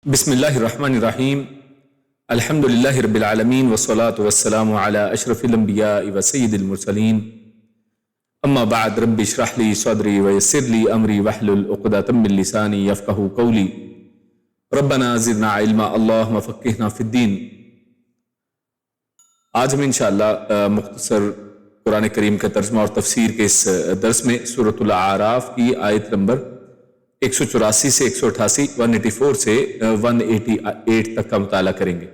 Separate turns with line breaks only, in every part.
بسم اللہ الرحمن الرحیم الحمد للہ رب العالمین والصلاة والسلام علی اشرف الانبیاء وسید المرسلین اما بعد رب اشرح لی صدری ویسر لی امری واحلل عقدۃ من لسانی یفقہوا قولی ربنا زدنا علما اللہم فقہنا فی الدین۔ آج ہم انشاءاللہ مختصر قرآن کریم کا ترجمہ اور تفسیر کے اس درس میں سورۃ الاعراف کی آیت نمبر 184 سے 188 184 سے 188 تک کا مطالعہ کریں گے۔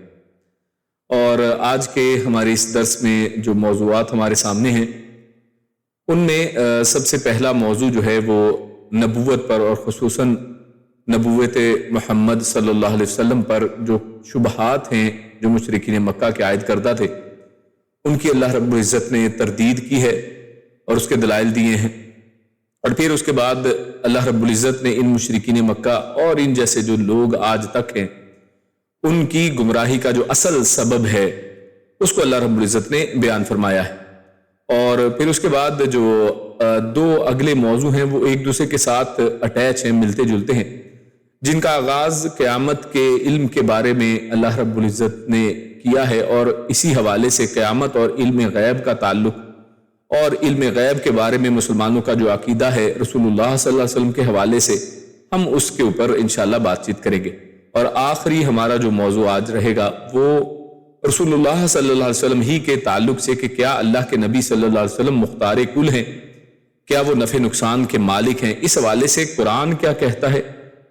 اور آج کے ہمارے اس درس میں جو موضوعات ہمارے سامنے ہیں ان میں سب سے پہلا موضوع جو ہے وہ نبوت پر اور خصوصاً نبوت محمد صلی اللہ علیہ وسلم پر جو شبہات ہیں جو مشرکین مکہ کے عائد کردہ تھے ان کی اللہ رب العزت نے تردید کی ہے اور اس کے دلائل دیے ہیں۔ اور پھر اس کے بعد اللہ رب العزت نے ان مشرکین مکہ اور ان جیسے جو لوگ آج تک ہیں ان کی گمراہی کا جو اصل سبب ہے اس کو اللہ رب العزت نے بیان فرمایا ہے۔ اور پھر اس کے بعد جو دو اگلے موضوع ہیں وہ ایک دوسرے کے ساتھ اٹیچ ہیں، ملتے جلتے ہیں، جن کا آغاز قیامت کے علم کے بارے میں اللہ رب العزت نے کیا ہے، اور اسی حوالے سے قیامت اور علم غیب کا تعلق اور علم غیب کے بارے میں مسلمانوں کا جو عقیدہ ہے رسول اللہ صلی اللہ علیہ وسلم کے حوالے سے ہم اس کے اوپر انشاءاللہ بات چیت کریں گے۔ اور آخری ہمارا جو موضوع آج رہے گا وہ رسول اللہ صلی اللہ علیہ وسلم ہی کے تعلق سے کہ کیا اللہ کے نبی صلی اللہ علیہ وسلم مختار کل ہیں، کیا وہ نفع نقصان کے مالک ہیں، اس حوالے سے قرآن کیا کہتا ہے،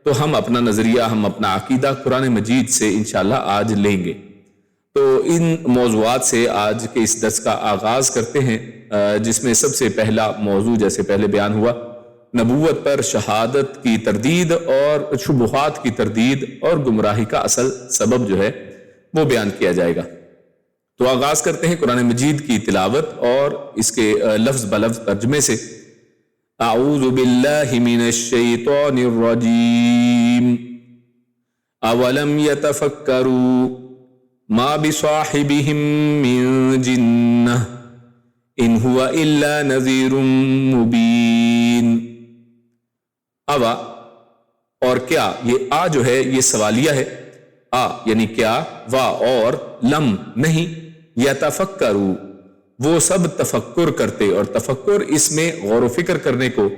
تو ہم اپنا نظریہ، ہم اپنا عقیدہ قرآن مجید سے انشاءاللہ آج لیں گے۔ تو ان موضوعات سے آج کے اس درس کا آغاز کرتے ہیں، جس میں سب سے پہلا موضوع جیسے پہلے بیان ہوا نبوت پر شہادت کی تردید اور شبہات کی تردید اور گمراہی کا اصل سبب جو ہے وہ بیان کیا جائے گا۔ تو آغاز کرتے ہیں قرآن مجید کی تلاوت اور اس کے لفظ بلفظ ترجمے سے۔ اعوذ باللہ من الشیطان الرجیم اولم یتفکروا ما بصاحبهم من جنہ ان ہوا الا نذیر مبین۔ اوا اور کیا، یہ آ جو ہے یہ سوالیہ ہے، آ یعنی کیا، وا اور لم نہیں، یتفکروا وہ سب تفکر کرتے، اور تفکر اس میں غور و فکر کرنے کو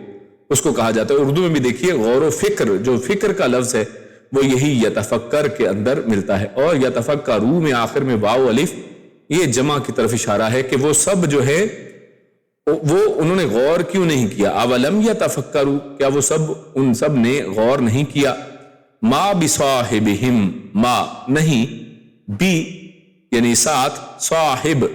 اس کو کہا جاتا ہے۔ اردو میں بھی دیکھیے غور و فکر، جو فکر کا لفظ ہے وہ یہی یتفکر کے اندر ملتا ہے، اور یتفکروا میں آخر میں واو الف یہ جمع کی طرف اشارہ ہے کہ وہ سب جو ہے وہ انہوں نے غور کیوں نہیں کیا۔ اولم یتفکروا کیا وہ سب ان سب نے غور نہیں کیا، ما بصاحبہم ما نہیں، بی یعنی ساتھ، صاحب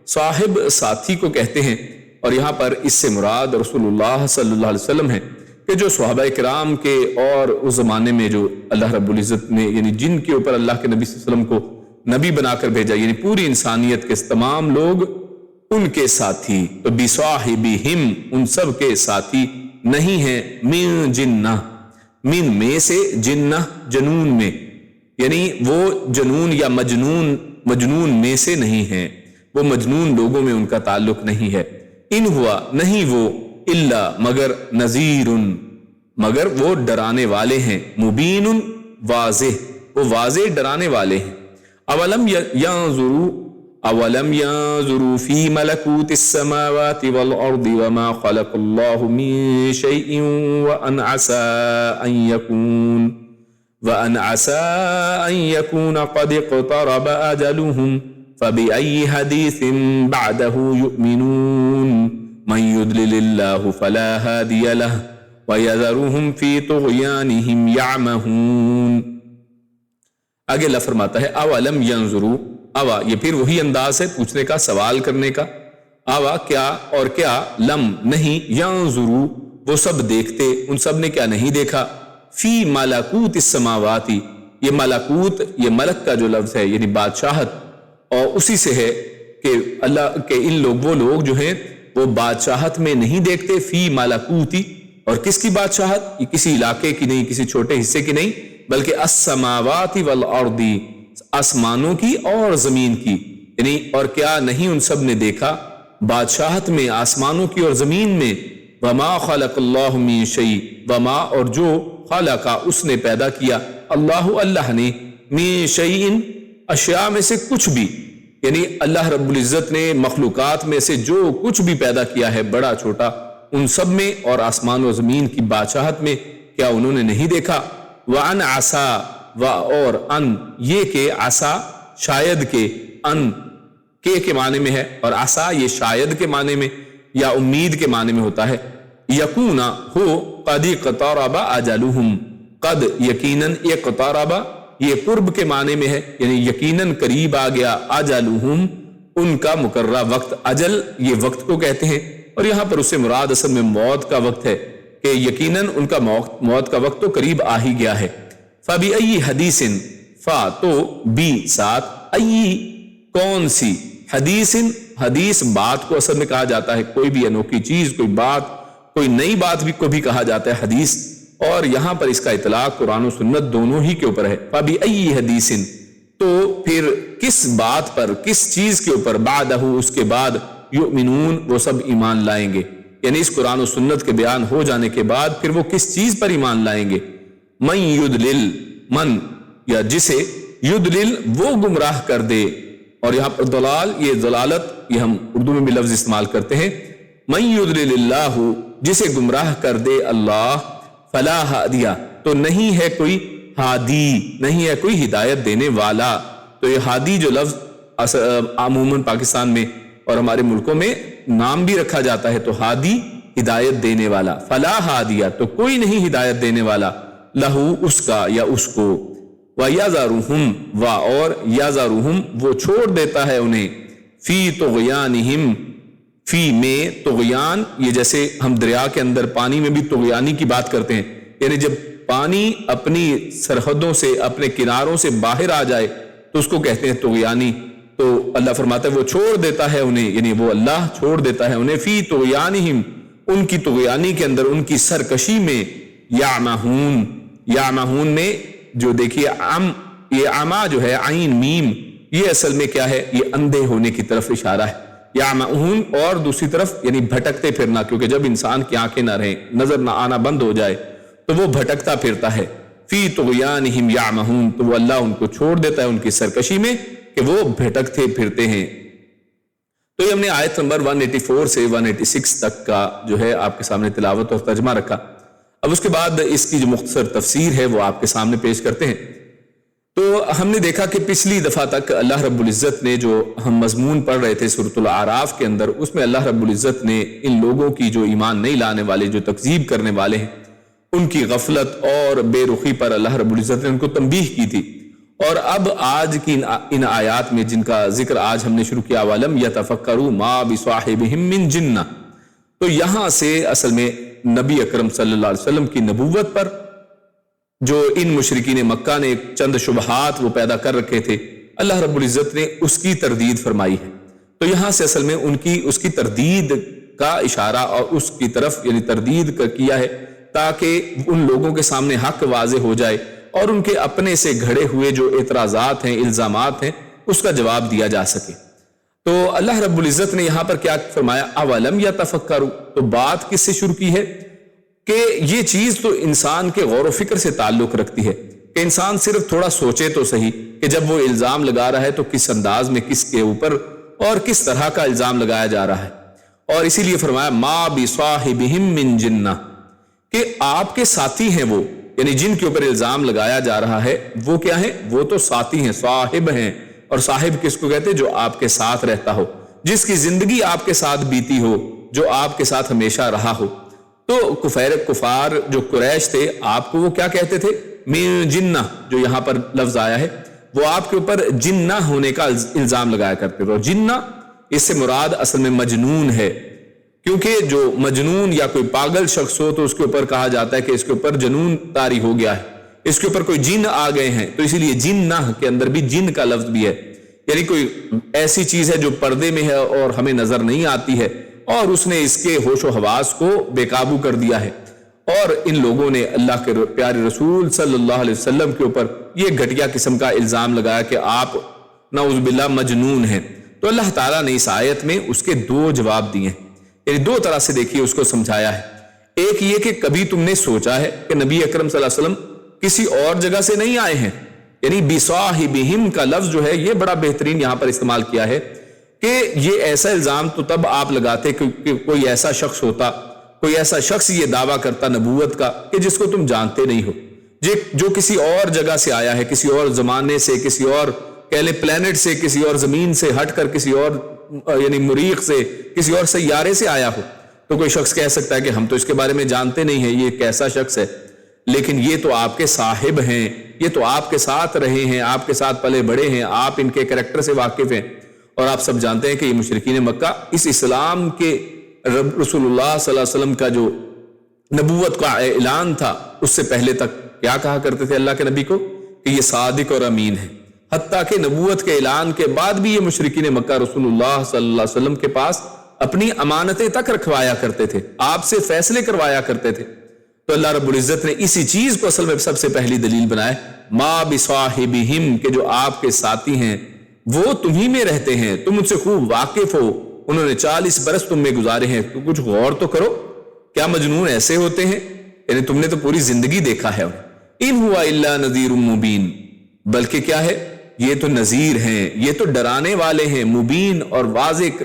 صاحب ساتھی کو کہتے ہیں، اور یہاں پر اس سے مراد رسول اللہ صلی اللہ علیہ وسلم ہے کہ جو صحابہ کرام کے اور اس زمانے میں جو اللہ رب العزت نے یعنی جن کے اوپر اللہ کے نبی صلی اللہ علیہ وسلم کو نبی بنا کر بھیجا، یعنی پوری انسانیت کے تمام لوگ ان کے ساتھی، تو بصاحبہم ان سب کے ساتھی نہیں ہیں، من جنہ من میں سے، جنہ جنون میں، یعنی وہ جنون یا مجنون میں سے نہیں ہیں، وہ مجنون لوگوں میں ان کا تعلق نہیں ہے۔ ان ہوا نہیں وہ، الا مگر، نذیر مگر وہ ڈرانے والے ہیں، مبین واضح وہ واضح ڈرانے والے ہیں۔ اولم ينظروا في ملكوت السماوات والارض وما خلق الله من شيء وان عسى ان يكون قد اقترب اجلهم فبأي حديث بعده يؤمنون من يضلل الله فلا هادي له ويذرهم في طغيانهم يعمهون۔ آگے اللہ فرماتا ہے اولم ينظروا، اوا یہ پھر وہی انداز ہے پوچھنے کا، سوال کرنے کا، اوا کیا، اور کیا، لم نہیں، ينظروا وہ سب دیکھتے، ان سب نے کیا نہیں دیکھا، فی ملکوت السماوات یہ ملکوت یہ ملک کا جو لفظ ہے یعنی بادشاہت، اور اسی سے ہے کہ اللہ کے ان لوگ وہ لوگ جو ہیں وہ بادشاہت میں نہیں دیکھتے، فی ملکوتی، اور کس کی بادشاہت، یہ کسی علاقے کی نہیں، کسی چھوٹے حصے کی نہیں، بلکہ السماوات والارض آسمانوں کی اور زمین کی، یعنی اور کیا نہیں ان سب نے دیکھا بادشاہت میں، آسمانوں کی اور زمین میں، وما خلق اللہ من شیء وما اور جو خلق اس نے پیدا کیا، اللہ اللہ نے، من شیء اشیاء میں سے کچھ بھی، یعنی اللہ رب العزت نے مخلوقات میں سے جو کچھ بھی پیدا کیا ہے بڑا چھوٹا، ان سب میں اور آسمان و زمین کی بادشاہت میں کیا انہوں نے نہیں دیکھا؟ وَأَنْ عَسَى اور ان یہ کہ عسا شاید کے، ان کے معنی میں ہے، اور عسا یہ شاید کے معنی میں یا امید کے معنی میں ہوتا ہے، یکون ہو قد اقترب اجلہم، قد یقیناً، اقترب یہ قرب کے معنی میں ہے، یعنی یقیناً قریب آ گیا، اجلہم ان کا مقررہ وقت، اجل یہ وقت کو کہتے ہیں، اور یہاں پر اس سے مراد اصل میں موت کا وقت ہے کہ یقیناً ان کا موت کا وقت تو قریب آ ہی گیا ہے۔ فَبِأَيِّ حَدِيثٍ فا تو بی ساتھ، ای کون سی، حدیث حدیث بات کو اصل میں کہا جاتا ہے، کوئی بھی انوکھی چیز، کوئی بات، کوئی نئی بات بھی کو بھی کہا جاتا ہے حدیث، اور یہاں پر اس کا اطلاق قرآن و سنت دونوں ہی کے اوپر ہے۔ فَبِأَيِّ حَدِيثٍ تو پھر کس بات پر، کس چیز کے اوپر، بعدہ اس کے بعد، یؤمنون وہ سب ایمان لائیں گے، یعنی اس قرآن و سنت کے بیان ہو جانے کے بعد پھر وہ کس چیز پر ایمان لائیں گے؟ من یدلل، من یا جسے، یدلل وہ گمراہ کر دے، اور یہاں پر دلال یہ ضلالت یہ ہم اردو میں بھی لفظ استعمال کرتے ہیں، من یدلل اللہ جسے گمراہ کر دے اللہ، فلا ہادی تو نہیں ہے کوئی ہادی، نہیں ہے کوئی ہدایت دینے والا۔ تو یہ ہادی جو لفظ عموماً پاکستان میں اور ہمارے ملکوں میں نام بھی رکھا جاتا ہے، تو ہادی ہدایت دینے والا، فلا ہادی تو کوئی نہیں ہدایت دینے والا، لہو اس کا یا اس کو، وَيَذَرُهُمْ اور یَذَرُهُمْ وہ چھوڑ دیتا ہے انہیں، فی طغیانہم، فی میں طغیان، یہ جیسے ہم دریا کے اندر پانی میں بھی طغیانی کی بات کرتے ہیں، یعنی جب پانی اپنی سرحدوں سے، اپنے کناروں سے باہر آ جائے تو اس کو کہتے ہیں طغیانی۔ تو اللہ فرماتا ہے وہ چھوڑ دیتا ہے انہیں، یعنی وہ اللہ چھوڑ دیتا ہے انہیں، فی طغیانہم ان کی طغیانی کے اندر، ان کی سرکشی میں، یعمہون، یعمہون میں جو دیکھیے یہ عما جو ہے عین میم، یہ اصل میں کیا ہے؟ یہ اندھے ہونے کی طرف اشارہ ہے، یعمہون، اور دوسری طرف یعنی بھٹکتے پھرنا، کیونکہ جب انسان کی آنکھیں نہ رہیں، نظر نہ آنا بند ہو جائے تو وہ بھٹکتا پھرتا ہے، فی طغیانہم یعمہون، تو وہ اللہ ان کو چھوڑ دیتا ہے ان کی سرکشی میں کہ وہ بھٹکتے پھرتے ہیں۔ تو یہ ہم نے آیت نمبر 184 سے 186 تک کا جو ہے آپ کے سامنے تلاوت اور ترجمہ رکھا۔ اب اس کے بعد اس کی جو مختصر تفسیر ہے وہ آپ کے سامنے پیش کرتے ہیں۔ تو ہم نے دیکھا کہ پچھلی دفعہ تک اللہ رب العزت نے جو ہم مضمون پڑھ رہے تھے سورۃ الاعراف کے اندر، اس میں اللہ رب العزت نے ان لوگوں کی جو ایمان نہیں لانے والے، جو تکذیب کرنے والے ہیں، ان کی غفلت اور بے رخی پر اللہ رب العزت نے ان کو تنبیہ کی تھی، اور اب آج کی ان آیات میں جن کا ذکر آج ہم نے شروع کیا، وَلَمْ يَتَفَكَّرُوا مَا بِصَاحِبِهِم مِّن جِنَّةٍ، تو یہاں سے اصل میں نبی اکرم صلی اللہ علیہ وسلم کی نبوت پر جو ان مشرکین مکہ نے چند شبہات وہ پیدا کر رکھے تھے، اللہ رب العزت نے اس کی تردید فرمائی ہے۔ تو یہاں سے اصل میں اس کی تردید کا اشارہ اور اس کی طرف یعنی تردید کیا ہے، تاکہ ان لوگوں کے سامنے حق واضح ہو جائے اور ان کے اپنے سے گھڑے ہوئے جو اعتراضات ہیں، الزامات ہیں، اس کا جواب دیا جا سکے۔ تو اللہ رب العزت نے یہاں پر کیا فرمایا؟ اولم یتفکروا، تو بات کس سے شروع کی ہے کہ یہ چیز تو انسان کے غور و فکر سے تعلق رکھتی ہے کہ انسان صرف تھوڑا سوچے تو صحیح کہ جب وہ الزام لگا رہا ہے تو کس انداز میں، کس کے اوپر اور کس طرح کا الزام لگایا جا رہا ہے۔ اور اسی لیے فرمایا ما بصاحبہم من جنہ، کہ آپ کے ساتھی ہیں وہ، یعنی جن کے اوپر الزام لگایا جا رہا ہے وہ کیا ہیں؟ وہ تو ساتھی ہیں، صاحب ہیں۔ اور صاحب کس کو کہتے ہیں؟ جو آپ کے ساتھ رہتا ہو، جس کی زندگی آپ کے ساتھ بیتی ہو، جو آپ کے ساتھ ہمیشہ رہا ہو۔ تو کفار جو قریش تھے، آپ کو وہ کیا کہتے تھے؟ من جنہ، جو یہاں پر لفظ آیا ہے، وہ آپ کے اوپر جنہ ہونے کا الزام لگایا کرتے تھے۔ اور جنہ اس سے مراد اصل میں مجنون ہے، کیونکہ جو مجنون یا کوئی پاگل شخص ہو تو اس کے اوپر کہا جاتا ہے کہ اس کے اوپر جنون طاری ہو گیا ہے، اس کے اوپر کوئی جن آ گئے ہیں، تو اسی لیے جنہ کے اندر بھی جن کا لفظ بھی ہے، یعنی کوئی ایسی چیز ہے جو پردے میں ہے اور ہمیں نظر نہیں آتی ہے، اور اس نے اس کے ہوش و حواس کو بے قابو کر دیا ہے۔ اور ان لوگوں نے اللہ کے پیارے رسول صلی اللہ علیہ وسلم کے اوپر یہ گھٹیا قسم کا الزام لگایا کہ آپ نعوذ باللہ مجنون ہیں۔ تو اللہ تعالیٰ نے اس آیت میں اس کے دو جواب دیے ہیں، یعنی دو طرح سے دیکھیے اس کو سمجھایا ہے۔ ایک یہ کہ کبھی تم نے سوچا ہے کہ نبی اکرم صلی اللہ علیہ وسلم کسی اور جگہ سے نہیں آئے ہیں؟ یعنی بصاحبہم کا لفظ جو ہے یہ بڑا بہترین یہاں پر استعمال کیا ہے کہ یہ ایسا الزام تو تب آپ لگاتے کہ کوئی ایسا شخص ہوتا، کوئی ایسا شخص یہ دعویٰ کرتا نبوت کا کہ جس کو تم جانتے نہیں ہو، جو کسی اور جگہ سے آیا ہے، کسی اور زمانے سے، کسی اور کہہ لیں پلانٹ سے، کسی اور زمین سے ہٹ کر کسی اور یعنی مریخ سے، کسی اور سیارے سے آیا ہو، تو کوئی شخص کہہ سکتا ہے کہ ہم تو اس کے بارے میں جانتے نہیں ہیں، یہ کیسا شخص ہے؟ لیکن یہ تو آپ کے صاحب ہیں، یہ تو آپ کے ساتھ رہے ہیں، آپ کے ساتھ پلے بڑے ہیں، آپ ان کے کریکٹر سے واقف ہیں، اور آپ سب جانتے ہیں کہ یہ مشرکین مکہ اس اسلام کے رسول اللہ صلی اللہ علیہ وسلم کا جو نبوت کا اعلان تھا اس سے پہلے تک کیا کہا کرتے تھے اللہ کے نبی کو کہ یہ صادق اور امین ہے، حتیٰ کہ نبوت کے اعلان کے بعد بھی یہ مشرکین مکہ رسول اللہ صلی اللہ علیہ وسلم کے پاس اپنی امانتیں تک رکھوایا کرتے تھے، آپ سے فیصلے کروایا کرتے تھے۔ تو اللہ رب العزت نے اسی چیز کو اصل میں سب سے پہلی دلیل بنائے، ما بصاحبہم، کہ جو آپ کے ساتھی ہیں وہ تمہیں میں رہتے ہیں، تم ان سے خوب واقف ہو، انہوں نے 40 برس تم میں گزارے ہیں، تو کچھ غور تو کرو، کیا مجنون ایسے ہوتے ہیں؟ یعنی تم نے تو پوری زندگی دیکھا ہے۔ ان ہوا الا نذیر مبین، بلکہ کیا ہے، یہ تو نذیر ہیں، یہ تو ڈرانے والے ہیں، مبین اور واضح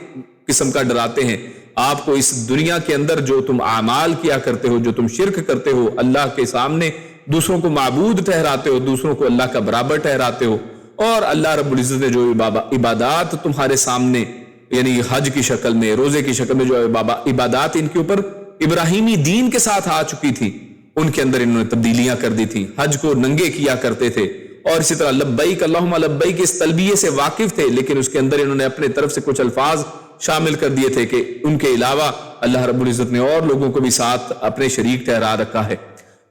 قسم کا ڈراتے ہیں آپ کو اس دنیا کے اندر جو تم اعمال کیا کرتے ہو، جو تم شرک کرتے ہو، اللہ کے سامنے دوسروں کو معبود ٹھہراتے ہو، دوسروں کو اللہ کا برابر ٹھہراتے ہو، اور اللہ رب العزت نے جو عبادات تمہارے سامنے یعنی حج کی شکل میں، روزے کی شکل میں جو عبادات ان کے اوپر ابراہیمی دین کے ساتھ آ چکی تھی، ان کے اندر انہوں نے تبدیلیاں کر دی تھی، حج کو ننگے کیا کرتے تھے، اور اسی طرح لبیک اللہم لبیک اس تلبیے سے واقف تھے، لیکن اس کے اندر انہوں نے اپنے طرف سے کچھ الفاظ شامل کر دیے تھے کہ ان کے علاوہ اللہ رب العزت نے اور لوگوں کو بھی ساتھ اپنے شریک ٹھہرا رکھا ہے۔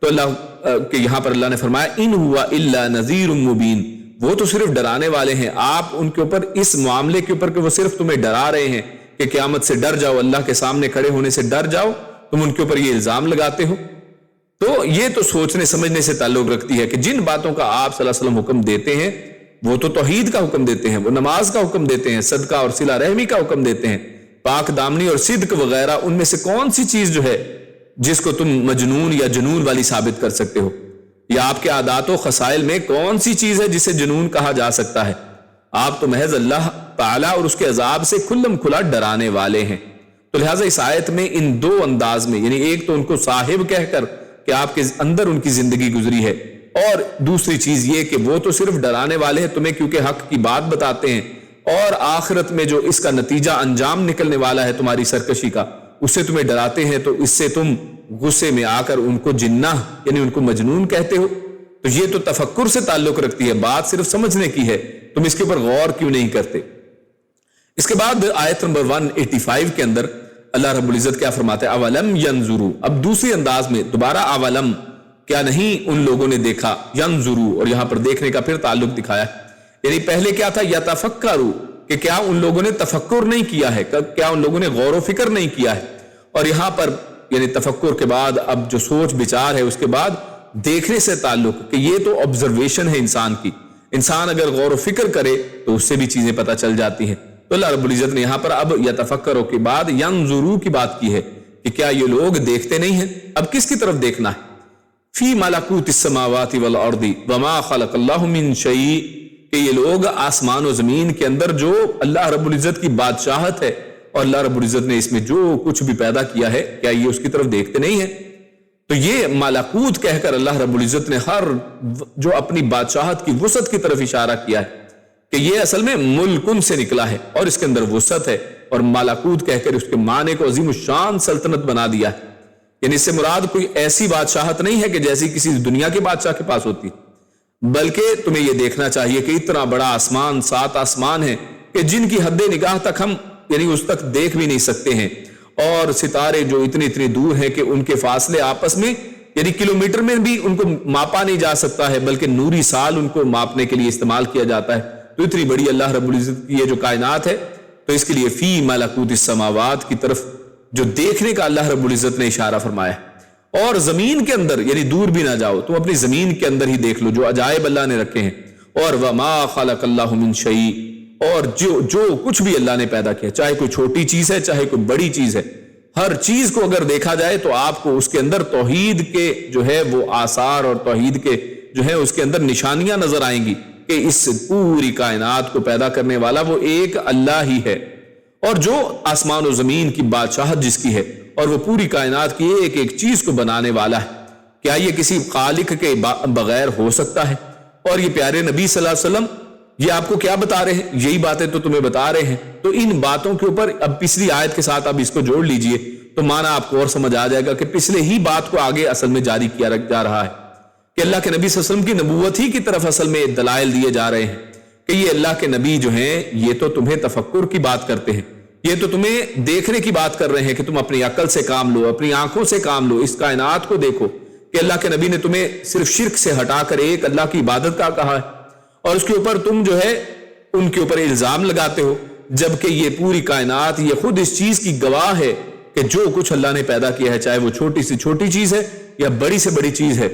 تو اللہ کہ یہاں پر اللہ نے فرمایا ان ہوا الا نذیر مبین، وہ تو صرف ڈرانے والے ہیں، آپ ان کے اوپر اس معاملے کے اوپر کہ وہ صرف تمہیں ڈرا رہے ہیں کہ قیامت سے ڈر جاؤ، اللہ کے سامنے کھڑے ہونے سے ڈر جاؤ، تم ان کے اوپر یہ الزام لگاتے ہو۔ تو یہ تو سوچنے سمجھنے سے تعلق رکھتی ہے کہ جن باتوں کا آپ صلی اللہ علیہ وسلم حکم دیتے ہیں وہ تو توحید کا حکم دیتے ہیں، وہ نماز کا حکم دیتے ہیں، صدقہ اور صلہ رحمی کا حکم دیتے ہیں، پاک دامنی اور صدق وغیرہ، ان میں سے کون سی چیز جو ہے جس کو تم مجنون یا جنون والی ثابت کر سکتے ہو؟ یا آپ کے عادات و خصائل میں کون سی چیز ہے جسے جنون کہا جا سکتا ہے؟ آپ تو محض اللہ تعالیٰ اور اس کے عذاب سے کھلم کھلا ڈرانے والے ہیں۔ تو لہٰذا اس آیت میں ان دو انداز میں، یعنی ایک تو ان کو صاحب کہہ کر کہ آپ کے اندر ان کی زندگی گزری ہے، اور دوسری چیز یہ کہ وہ تو صرف ڈرانے والے ہیں تمہیں کیونکہ حق کی بات بتاتے ہیں، اور آخرت میں جو اس کا نتیجہ انجام نکلنے والا ہے تمہاری سرکشی کا، اس سے تمہیں ڈراتے ہیں، تو اس سے تم غصے میں آ کر ان کو جنہ یعنی ان کو مجنون کہتے ہو۔ تو یہ تو تفکر سے تعلق رکھتی ہے، بات صرف سمجھنے کی ہے، تم اس کے اوپر غور کیوں نہیں کرتے؟ اس کے بعد آیت نمبر 185 کے اندر اللہ رب العزت کیا فرماتے ہیں؟ اولم ینظروا، اب دوسری انداز میں دوبارہ اولم، کیا نہیں ان لوگوں نے دیکھا، ینظروا، اور یہاں پر دیکھنے کا پھر تعلق دکھایا ہے، یعنی پہلے کیا تھا؟ یتفکروا، کہ کیا ان لوگوں نے تفکر نہیں کیا ہے، کیا ان لوگوں نے غور و فکر نہیں کیا ہے، اور یہاں پر یعنی تفکر کے بعد اب جو سوچ بچار ہے اس کے بعد دیکھنے سے تعلق کہ یہ تو آبزرویشن ہے انسان کی، انسان اگر غور و فکر کرے تو اس سے بھی چیزیں پتہ چل جاتی ہیں۔ تو اللہ رب العزت نے یہاں پر اب یتفکروا کے بعد ینظروا کی بات کی ہے کہ کیا یہ لوگ دیکھتے نہیں ہیں؟ اب کس کی طرف دیکھنا ہے؟ فی ملکوت السماوات والارض وما خلق اللہ من شیء، کہ یہ لوگ آسمان و زمین کے اندر جو اللہ رب العزت کی بادشاہت ہے اور اللہ رب العزت نے اس میں جو کچھ بھی پیدا کیا ہے، کیا یہ اس کی طرف دیکھتے نہیں ہیں؟ تو یہ ملکوت کہہ کر اللہ رب العزت نے ہر جو اپنی بادشاہت کی وسعت کی طرف اشارہ کیا ہے کہ یہ اصل میں ملکن سے نکلا ہے اور اس کے اندر وسعت ہے، اور ملکوت کہہ کر اس کے معنی کو عظیم الشان سلطنت بنا دیا ہے۔ یعنی اس سے مراد کوئی ایسی بادشاہت نہیں ہے کہ جیسی کسی دنیا کے بادشاہ کے پاس ہوتی، بلکہ تمہیں یہ دیکھنا چاہیے کہ اتنا بڑا آسمان، 7 آسمان ہیں کہ جن کی حد نگاہ تک ہم یعنی اس تک دیکھ بھی نہیں سکتے ہیں، اور ستارے جو اتنی دور ہیں کہ ان کے فاصلے آپس میں یعنی کلومیٹر میں بھی ان کو ماپا نہیں جا سکتا ہے، بلکہ نوری سال ان کو ماپنے کے لیے استعمال کیا جاتا ہے۔ تو اتنی بڑی اللہ رب العزت کی یہ جو کائنات ہے، تو اس کے لیے فی ملکوت السماوات کی طرف جو دیکھنے کا اللہ رب العزت نے اشارہ فرمایا ہے، اور زمین کے اندر یعنی دور بھی نہ جاؤ، تم اپنی زمین کے اندر ہی دیکھ لو جو عجائب اللہ نے رکھے ہیں، اور وما خلق اللہ من شیء، اور جو کچھ بھی اللہ نے پیدا کیا، چاہے کوئی چھوٹی چیز ہے چاہے کوئی بڑی چیز ہے، ہر چیز کو اگر دیکھا جائے تو آپ کو اس کے اندر توحید کے جو ہے وہ آثار اور توحید کے جو ہے اس کے اندر نشانیاں نظر آئیں گی کہ اس پوری کائنات کو پیدا کرنے والا وہ ایک اللہ ہی ہے، اور جو آسمان و زمین کی بادشاہت جس کی ہے، اور وہ پوری کائنات کی ایک ایک چیز کو بنانے والا ہے، کیا یہ کسی خالق کے بغیر ہو سکتا ہے؟ اور یہ پیارے نبی صلی اللہ علیہ وسلم یہ آپ کو کیا بتا رہے ہیں؟ یہی باتیں تو تمہیں بتا رہے ہیں۔ تو ان باتوں کے اوپر اب پچھلی آیت کے ساتھ اب اس کو جوڑ لیجئے تو معنی آپ کو اور سمجھ آ جائے گا کہ پچھلے ہی بات کو آگے اصل میں جاری کیا جا رہا ہے کہ اللہ کے نبی صلی اللہ علیہ وسلم کی نبوت ہی کی طرف اصل میں دلائل دیے جا رہے ہیں کہ یہ اللہ کے نبی جو ہیں یہ تو تمہیں تفکر کی بات کرتے ہیں، یہ تو تمہیں دیکھنے کی بات کر رہے ہیں کہ تم اپنی عقل سے کام لو، اپنی آنکھوں سے کام لو، اس کائنات کو دیکھو کہ اللہ کے نبی نے تمہیں صرف شرک سے ہٹا کر ایک اللہ کی عبادت کا کہا ہے، اور اس کے اوپر تم جو ہے ان کے اوپر الزام لگاتے ہو، جبکہ یہ پوری کائنات یہ خود اس چیز کی گواہ ہے کہ جو کچھ اللہ نے پیدا کیا ہے، چاہے وہ چھوٹی سے چھوٹی چیز ہے یا بڑی سے بڑی چیز ہے،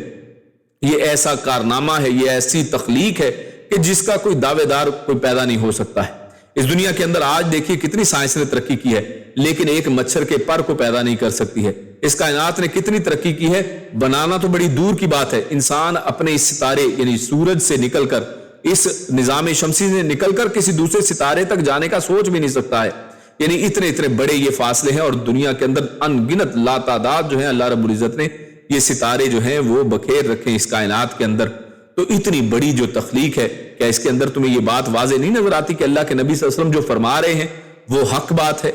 یہ ایسا کارنامہ ہے، یہ ایسی تخلیق ہے کہ جس کا کوئی دعوے دار کوئی پیدا نہیں ہو سکتا ہے۔ اس دنیا کے اندر آج دیکھیے کتنی سائنس نے ترقی کی ہے، لیکن ایک مچھر کے پر کو پیدا نہیں کر سکتی ہے۔ اس کائنات نے کتنی ترقی کی ہے، بنانا تو بڑی دور کی بات ہے۔ انسان اپنے اس ستارے یعنی سورج سے نکل کر، اس نظام شمسی سے نکل کر کسی دوسرے ستارے تک جانے کا سوچ بھی نہیں سکتا ہے، یعنی اتنے اتنے بڑے یہ فاصلے ہیں، اور دنیا کے اندر ان گنت لاتعداد جو ہیں اللہ رب العزت نے یہ ستارے جو ہیں وہ بکھیر رکھے اس کائنات کے اندر۔ تو اتنی بڑی جو تخلیق ہے، کیا اس کے اندر تمہیں یہ بات واضح نہیں نظر آتی کہ اللہ کے نبی صلی اللہ علیہ وسلم جو فرما رہے ہیں وہ حق بات ہے؟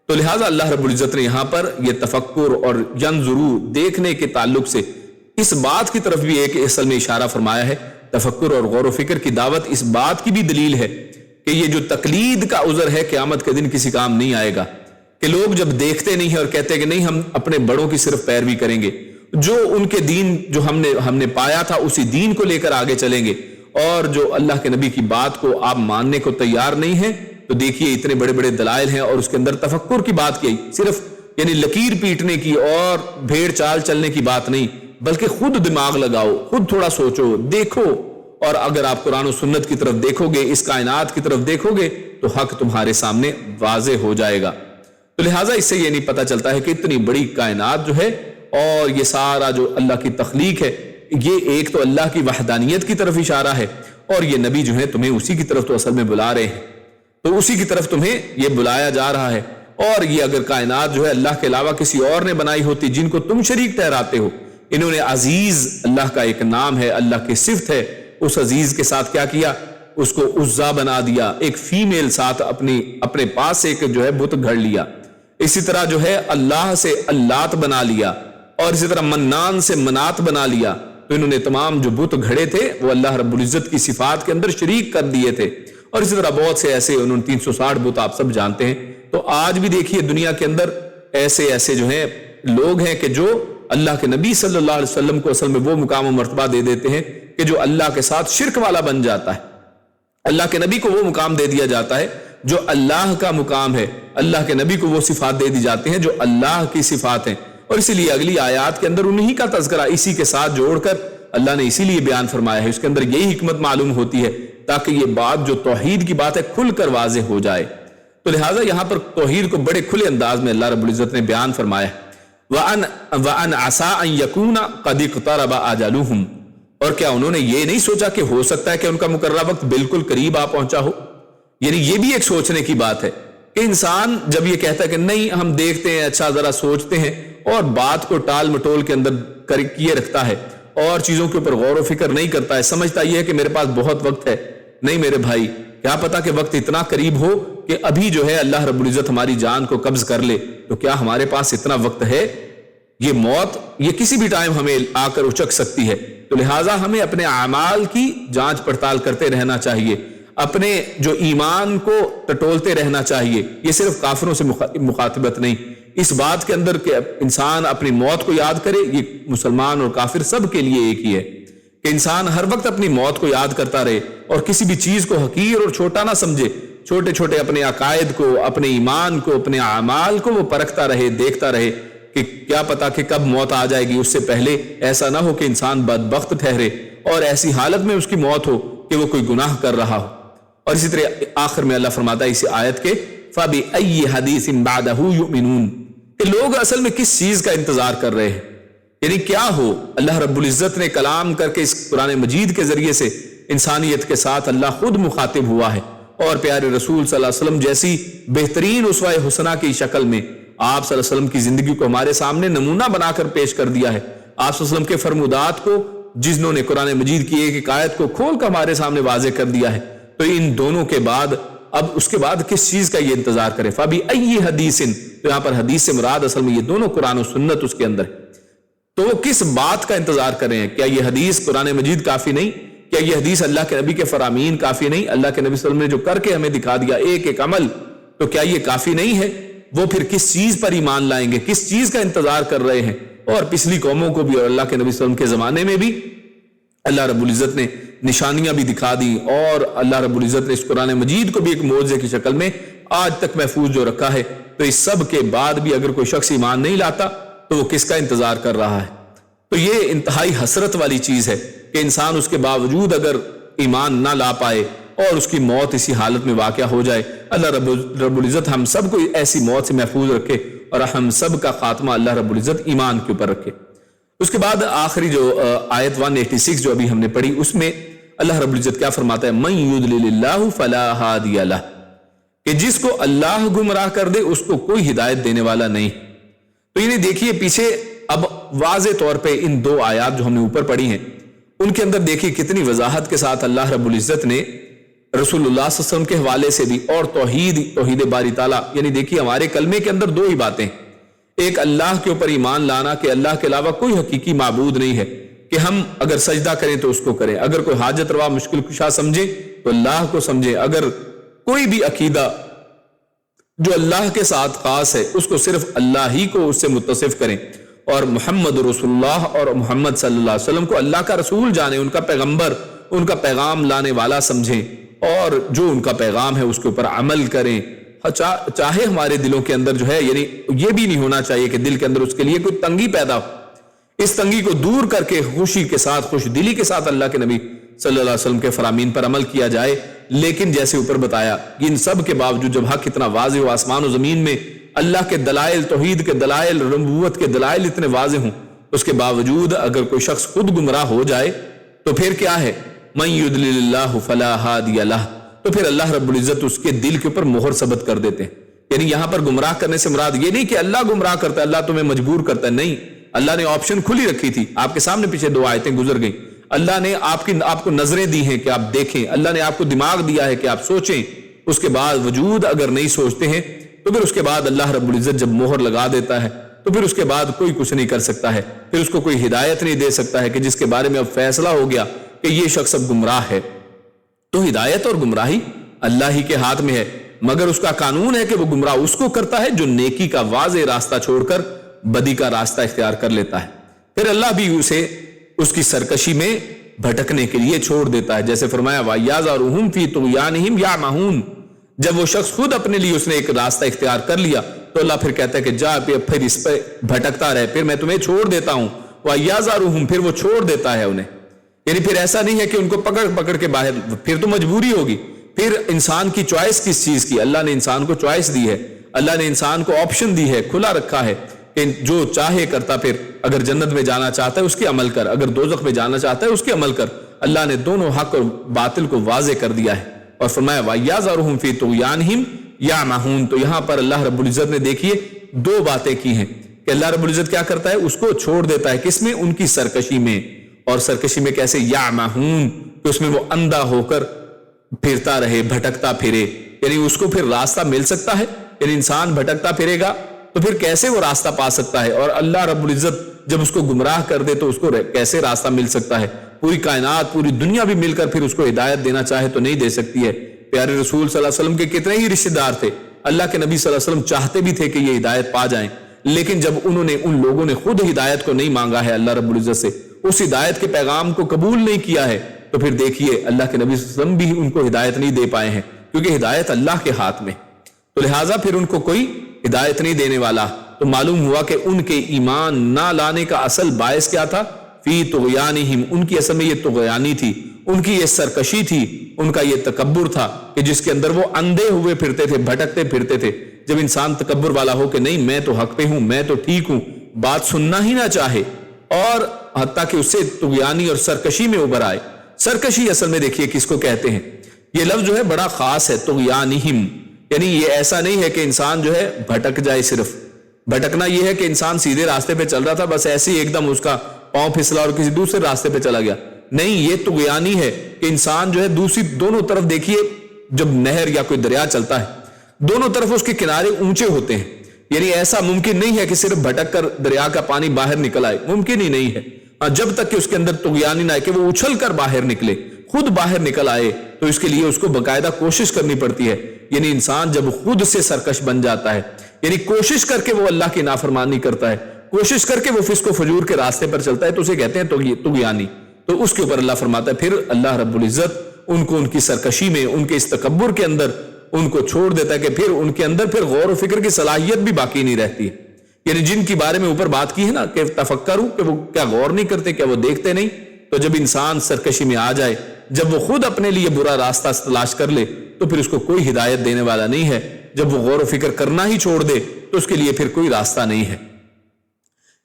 تو لہٰذا اللہ رب العزت نے یہاں پر یہ تفکر اور ینظرو دیکھنے کے تعلق سے اس بات کی طرف بھی ایک اصل میں اشارہ فرمایا ہے۔ تفکر اور غور و فکر کی دعوت اس بات کی بھی دلیل ہے کہ یہ جو تقلید کا عذر ہے قیامت کے دن کسی کام نہیں آئے گا، کہ لوگ جب دیکھتے نہیں ہیں اور کہتے ہیں کہ نہیں ہم اپنے بڑوں کی صرف پیروی کریں گے، جو ان کے دین جو ہم نے پایا تھا اسی دین کو لے کر آگے چلیں گے، اور جو اللہ کے نبی کی بات کو آپ ماننے کو تیار نہیں ہیں، تو دیکھیے اتنے بڑے بڑے دلائل ہیں، اور اس کے اندر تفکر کی بات کی، صرف یعنی لکیر پیٹنے کی اور بھیڑ چال چلنے کی بات نہیں، بلکہ خود دماغ لگاؤ، خود تھوڑا سوچو، دیکھو، اور اگر آپ قرآن و سنت کی طرف دیکھو گے، اس کائنات کی طرف دیکھو گے تو حق تمہارے سامنے واضح ہو جائے گا۔ تو لہٰذا اس سے یہ نہیں پتہ چلتا ہے کہ اتنی بڑی کائنات جو ہے اور یہ سارا جو اللہ کی تخلیق ہے، یہ ایک تو اللہ کی وحدانیت کی طرف اشارہ ہے، اور یہ نبی جو ہے تمہیں اسی کی طرف تو اصل میں بلا رہے ہیں، تو اسی کی طرف تمہیں یہ بلایا جا رہا ہے۔ اور یہ اگر کائنات جو ہے اللہ کے علاوہ کسی اور نے بنائی ہوتی جن کو تم شریک ٹھہراتے ہو، انہوں نے عزیز اللہ کا ایک نام ہے، اللہ کی صفت ہے، اس عزیز کے ساتھ کیا کیا؟ اس کو عزا بنا دیا، ایک فیمیل ساتھ اپنے پاس ایک جو ہے بت گھڑ لیا۔ اسی طرح جو ہے اللہ سے اللات بنا لیا، اور اسی طرح منان سے منات بنا لیا۔ تو انہوں نے تمام جو بت گھڑے تھے وہ اللہ رب العزت کی صفات کے اندر شریک کر دیے تھے، اور اسی طرح بہت سے ایسے انہوں نے 360 بت آپ سب جانتے ہیں۔ تو آج بھی دیکھیے دنیا کے اندر ایسے جو ہیں لوگ ہیں کہ جو اللہ کے نبی صلی اللہ علیہ وسلم کو اصل میں وہ مقام و مرتبہ دے دیتے ہیں کہ جو اللہ کے ساتھ شرک والا بن جاتا ہے۔ اللہ کے نبی کو وہ مقام دے دیا جاتا ہے جو اللہ کا مقام ہے، اللہ کے نبی کو وہ صفات دے دی جاتی ہیں جو اللہ کی صفات ہیں، اور اسی لیے اگلی آیات کے اندر انہی کا تذکرہ اسی کے ساتھ جوڑ کر اللہ نے اسی لیے بیان فرمایا ہے۔ اس کے اندر یہی حکمت معلوم ہوتی ہے تاکہ یہ بات جو توحید کی بات ہے کھل کر واضح ہو جائے۔ تو لہٰذا یہاں پر توحید کو بڑے کھلے انداز میں اللہ رب العزت نے بیان فرمایا ہے۔ وَأَنْ عَسَىٰ أَنْ يَكُونَ قَدِ اقْتَرَبَ أَجَلُهُمْ، اور کیا انہوں نے یہ نہیں سوچا کہ ہو سکتا ہے کہ ان کا مقررہ وقت بالکل قریب آ پہنچا ہو؟ یعنی یہ بھی ایک سوچنے کی بات ہے کہ انسان جب یہ کہتا ہے کہ نہیں ہم دیکھتے ہیں، اچھا ذرا سوچتے ہیں، اور بات کو ٹال مٹول کے اندر کیے رکھتا ہے اور چیزوں کے اوپر غور و فکر نہیں کرتا ہے، سمجھتا یہ ہے کہ میرے پاس بہت وقت ہے۔ نہیں میرے بھائی، کیا پتا کہ وقت اتنا قریب ہو کہ ابھی جو ہے اللہ رب العزت ہماری جان کو قبض کر لے، تو کیا ہمارے پاس اتنا وقت ہے؟ یہ موت یہ کسی بھی ٹائم ہمیں آ کر اچک سکتی ہے۔ تو لہٰذا ہمیں اپنے اعمال کی جانچ پڑتال کرتے رہنا چاہیے، اپنے جو ایمان کو ٹٹولتے رہنا چاہیے۔ یہ صرف کافروں سے مخاطبت نہیں، اس بات کے اندر کہ انسان اپنی موت کو یاد کرے، یہ مسلمان اور کافر سب کے لیے ایک ہی ہے کہ انسان ہر وقت اپنی موت کو یاد کرتا رہے اور کسی بھی چیز کو حقیر اور چھوٹا نہ سمجھے، چھوٹے چھوٹے اپنے عقائد کو، اپنے ایمان کو، اپنے اعمال کو وہ پرکھتا رہے، دیکھتا رہے کہ کیا پتا کہ کب موت آ جائے گی۔ اس سے پہلے ایسا نہ ہو کہ انسان بدبخت ٹھہرے اور ایسی حالت میں اس کی موت ہو کہ وہ کوئی گناہ کر رہا ہو۔ اور اسی طرح آخر میں اللہ فرماتا ہے اسی آیت کے فَبِأَيِّ حَدِيثٍ بَعْدَهُ يُؤْمِنُونَ، کہ کہ لوگ اصل میں کس چیز کا انتظار کر رہے ہیں، یعنی کیا ہو۔ اللہ رب العزت نے کلام کر کے اس قرآن مجید کے ذریعے سے انسانیت کے ساتھ اللہ خود مخاطب ہوا ہے، اور پیارے رسول صلی اللہ علیہ وسلم جیسی بہترین اسوہ حسنہ کی شکل میں آپ صلی اللہ علیہ وسلم کی زندگی کو ہمارے سامنے نمونہ بنا کر پیش کر دیا ہے۔ آپ صلی اللہ علیہ وسلم کے فرمودات کو جنہوں نے قرآن مجید کی ایک ایک آیت کو کھول کر ہمارے سامنے واضح کر دیا ہے، تو ان دونوں کے بعد اب اس کے بعد کس چیز کا یہ انتظار کرے؟ فَبِأَيِّ حَدِيثٍ، تو یہاں پر حدیث سے مراد اصل میں یہ دونوں قرآن و سنت اس کے اندر ہے، تو وہ کس بات کا انتظار کر رہے ہیں؟ کیا یہ حدیث قرآن مجید کافی نہیں؟ کیا یہ حدیث اللہ کے نبی کے فرامین کافی نہیں؟ اللہ کے نبی صلی اللہ علیہ وسلم نے جو کر کے ہمیں دکھا دیا ایک ایک عمل، تو کیا یہ کافی نہیں ہے؟ وہ پھر کس چیز پر ایمان لائیں گے؟ کس چیز کا انتظار کر رہے ہیں؟ اور پچھلی قوموں کو بھی اور اللہ کے نبی صلی اللہ علیہ وسلم کے زمانے میں بھی اللہ رب العزت نے نشانیاں بھی دکھا دی، اور اللہ رب العزت نے اس قرآن مجید کو بھی ایک معجزے کی شکل میں آج تک محفوظ جو رکھا ہے، تو اس سب کے بعد بھی اگر کوئی شخص ایمان نہیں لاتا تو وہ کس کا انتظار کر رہا ہے؟ تو یہ انتہائی حسرت والی چیز ہے کہ انسان اس کے باوجود اگر ایمان نہ لا پائے اور اس کی موت اسی حالت میں واقع ہو جائے۔ اللہ رب العزت ہم سب کو ایسی موت سے محفوظ رکھے، اور ہم سب کا خاتمہ اللہ رب العزت ایمان کے اوپر رکھے۔ اس کے بعد آخری جو آیت 186 جو ابھی ہم نے پڑھی، اس میں اللہ رب العزت کیا فرماتا ہے؟ مَن يُضْلِلِ اللَّهُ فَلَا هَادِيَ لَهُ، کہ جس کو اللہ گمراہ کر دے اس کو کوئی ہدایت دینے والا نہیں۔ تو یعنی دیکھیے پیچھے اب واضح طور پہ ان دو آیات جو ہم نے اوپر پڑھی ہیں ان کے اندر دیکھیے کتنی وضاحت کے ساتھ اللہ رب العزت نے رسول اللہ صلی اللہ علیہ وسلم کے حوالے سے بھی، اور توحید باری تعالیٰ، یعنی دیکھیے ہمارے کلمے کے اندر دو ہی باتیں، ایک اللہ کے اوپر ایمان لانا کہ اللہ کے علاوہ کوئی حقیقی معبود نہیں ہے، کہ ہم اگر سجدہ کریں تو اس کو کریں، اگر کوئی حاجت روا مشکل کشا سمجھیں تو اللہ کو سمجھیں، اگر کوئی بھی عقیدہ جو اللہ کے ساتھ خاص ہے اس کو صرف اللہ ہی کو اس سے متصف کریں، اور محمد رسول اللہ اور محمد صلی اللہ علیہ وسلم کو اللہ کا رسول جانیں، ان کا پیغمبر، ان کا پیغام لانے والا سمجھیں، اور جو ان کا پیغام ہے اس کے اوپر عمل کریں۔ چاہے ہمارے دلوں کے اندر جو ہے، یعنی یہ بھی نہیں ہونا چاہیے کہ دل کے اندر اس کے لیے کوئی تنگی پیدا ہو، اس تنگی کو دور کر کے خوشی کے ساتھ، خوش دلی کے ساتھ اللہ کے نبی صلی اللہ علیہ وسلم کے فرامین پر عمل کیا جائے۔ لیکن جیسے اوپر بتایا کہ ان سب کے باوجود جب حق اتنا واضح ہو، آسمان و زمین میں اللہ کے دلائل، توحید کے دلائل، ربوبیت کے دلائل اتنے واضح ہوں، اس کے باوجود اگر کوئی شخص خود گمراہ ہو جائے تو پھر کیا ہے؟ مَن يُضْلِلِ اللَّهُ فَلَا هَادِيَ لَهُ، تو پھر اللہ رب العزت اس کے دل کے اوپر مہر ثبت کر دیتے ہیں۔ یعنی یہاں پر گمراہ کرنے سے مراد یہ نہیں کہ اللہ گمراہ کرتا ہے، اللہ تمہیں مجبور کرتا ہے، نہیں، اللہ نے آپشن کھلی رکھی تھی، آپ کے سامنے پیچھے دو آیتیں گزر گئیں، اللہ نے آپ کو نظریں دی ہیں کہ آپ دیکھیں، اللہ نے آپ کو دماغ دیا ہے کہ آپ سوچیں، اس کے بعد وجود اگر نہیں سوچتے ہیں تو پھر اس کے بعد اللہ رب العزت جب مہر لگا دیتا ہے تو پھر اس کے بعد کوئی کچھ نہیں کر سکتا ہے، پھر اس کو کوئی ہدایت نہیں دے سکتا ہے کہ جس کے بارے میں اب فیصلہ ہو گیا کہ یہ شخص اب گمراہ ہے۔ تو ہدایت اور گمراہی اللہ ہی کے ہاتھ میں ہے، مگر اس کا قانون ہے کہ وہ گمراہ اس کو کرتا ہے جو نیکی کا واضح راستہ چھوڑ کر بدی کا راستہ اختیار کر لیتا ہے، پھر اللہ بھی اسے اس کی سرکشی میں بھٹکنے کے لیے چھوڑ دیتا ہے۔ جیسے فرمایا وَيَذَرُهُمْ فِي طُغْيَانِهِمْ يَعْمَهُونَ، جب وہ شخص خود اپنے لیے اس نے ایک راستہ اختیار کر لیا تو اللہ پھر کہتا ہے کہ جا پھر اس پہ بھٹکتا رہے، پھر میں تمہیں چھوڑ دیتا ہوں۔ وَيَذَرُهُمْ، پھر وہ چھوڑ دیتا ہے انہیں، یعنی پھر ایسا نہیں ہے کہ ان کو پکڑ کے باہر، پھر تو مجبوری ہوگی۔ پھر انسان کی چوائس کس چیز کی؟ اللہ نے انسان کو چوائس دی ہے، اللہ نے انسان کو آپشن دی ہے، کھلا رکھا ہے کہ جو چاہے کرتا، پھر اگر جنت میں جانا چاہتا ہے اس کے عمل کر، اگر دوزخ میں جانا چاہتا ہے اس کے عمل کر۔ اللہ نے دونوں حق اور باطل کو واضح کر دیا ہے، اور فرمایا وَيَذَرُهُمْ فِي طُغْيَانِهِمْ يَعْمَهُونَ۔ تو یہاں پر اللہ رب العزت نے دیکھیے دو باتیں کی ہیں کہ اللہ رب العزت کیا کرتا ہے؟ اس کو چھوڑ دیتا ہے، کس میں؟ ان کی سرکشی میں۔ اور سرکشی میں کیسے؟ يَعْمَهُونَ، کہ اس میں وہ اندھا ہو کر پھرتا رہے، بھٹکتا پھرے، یعنی اس کو پھر راستہ مل سکتا ہے؟ یعنی انسان بھٹکتا پھرے گا تو پھر کیسے وہ راستہ پا سکتا ہے؟ اور اللہ رب العزت جب اس کو گمراہ کر دے تو اس کو کیسے راستہ مل سکتا ہے؟ پوری کائنات، پوری دنیا بھی مل کر پھر اس کو ہدایت دینا چاہے تو نہیں دے سکتی ہے۔ پیارے رسول صلی اللہ علیہ وسلم کے کتنے ہی رشتہ دار تھے، اللہ کے نبی صلی اللہ علیہ وسلم چاہتے بھی تھے کہ یہ ہدایت پا جائیں، لیکن جب ان لوگوں نے خود ہدایت کو نہیں مانگا ہے اللہ رب العزت سے، اس ہدایت کے پیغام کو قبول نہیں کیا ہے، تو پھر دیکھیے اللہ کے نبی صلی اللہ علیہ وسلم بھی ان کو ہدایت نہیں دے پائے ہیں، کیونکہ ہدایت اللہ کے ہاتھ میں، تو لہٰذا پھر ان کو کوئی ہدایت نہیں دینے والا۔ تو معلوم ہوا کہ ان کے ایمان نہ لانے کا اصل باعث کیا تھا؟ فی طغیانہم، ان کی اصل میں یہ طغیانی تھی، ان کی یہ سرکشی تھی، ان کا یہ تکبر تھا کہ جس کے اندر وہ اندھے ہوئے پھرتے تھے، بھٹکتے پھرتے تھے۔ جب انسان تکبر والا ہو کہ نہیں میں تو حق پہ ہوں، میں تو ٹھیک ہوں، بات سننا ہی نہ چاہے، اور حتیٰ کہ اس سے طغیانی اور سرکشی میں ابھر آئے۔ سرکشی اصل میں دیکھیے کس کو کہتے ہیں، یہ لفظ جو ہے بڑا خاص ہے، طغیانہم، یعنی یہ ایسا نہیں ہے کہ انسان جو ہے بھٹک جائے، صرف بھٹکنا یہ ہے کہ انسان سیدھے راستے پہ چل رہا تھا، بس ایسے ہی ایک دم اس کا پاؤں پھسلا اور کسی دوسرے راستے پہ چلا گیا، نہیں، یہ طغیانی ہے کہ انسان جو ہے دوسری دونوں طرف دیکھیے، جب نہر یا کوئی دریا چلتا ہے دونوں طرف اس کے کنارے اونچے ہوتے ہیں، یعنی ایسا ممکن نہیں ہے کہ صرف بھٹک کر دریا کا پانی باہر نکل آئے، ممکن ہی نہیں ہے، جب تک کہ اس کے اندر طغیانی نہ آئے کہ وہ اچھل کر باہر نکلے، خود باہر نکل آئے، تو اس کے لیے اس کو باقاعدہ کوشش کرنی پڑتی ہے۔ یعنی انسان جب خود سے سرکش بن جاتا ہے، یعنی کوشش کر کے وہ اللہ کی نافرمانی کرتا ہے، کوشش کر کے وہ فسق و فجور کے راستے پر چلتا ہے، تو اسے کہتے ہیں طغیانی۔ تو اس کے اوپر اللہ فرماتا ہے پھر اللہ رب العزت ان کو ان کی سرکشی میں، ان کے اس تکبر کے اندر ان کو چھوڑ دیتا ہے کہ پھر ان کے اندر پھر غور و فکر کی صلاحیت بھی باقی نہیں رہتی ہے۔ یعنی جن کی بارے میں اوپر بات کی ہے نا کہ تفکروا، کہ وہ کیا غور نہیں کرتے، کیا وہ دیکھتے نہیں، تو جب انسان سرکشی میں آ جائے، جب وہ خود اپنے لیے برا راستہ تلاش کر لے، تو پھر اس کو کوئی ہدایت دینے والا نہیں ہے۔ جب وہ غور و فکر کرنا ہی چھوڑ دے تو اس کے لیے پھر کوئی راستہ نہیں ہے۔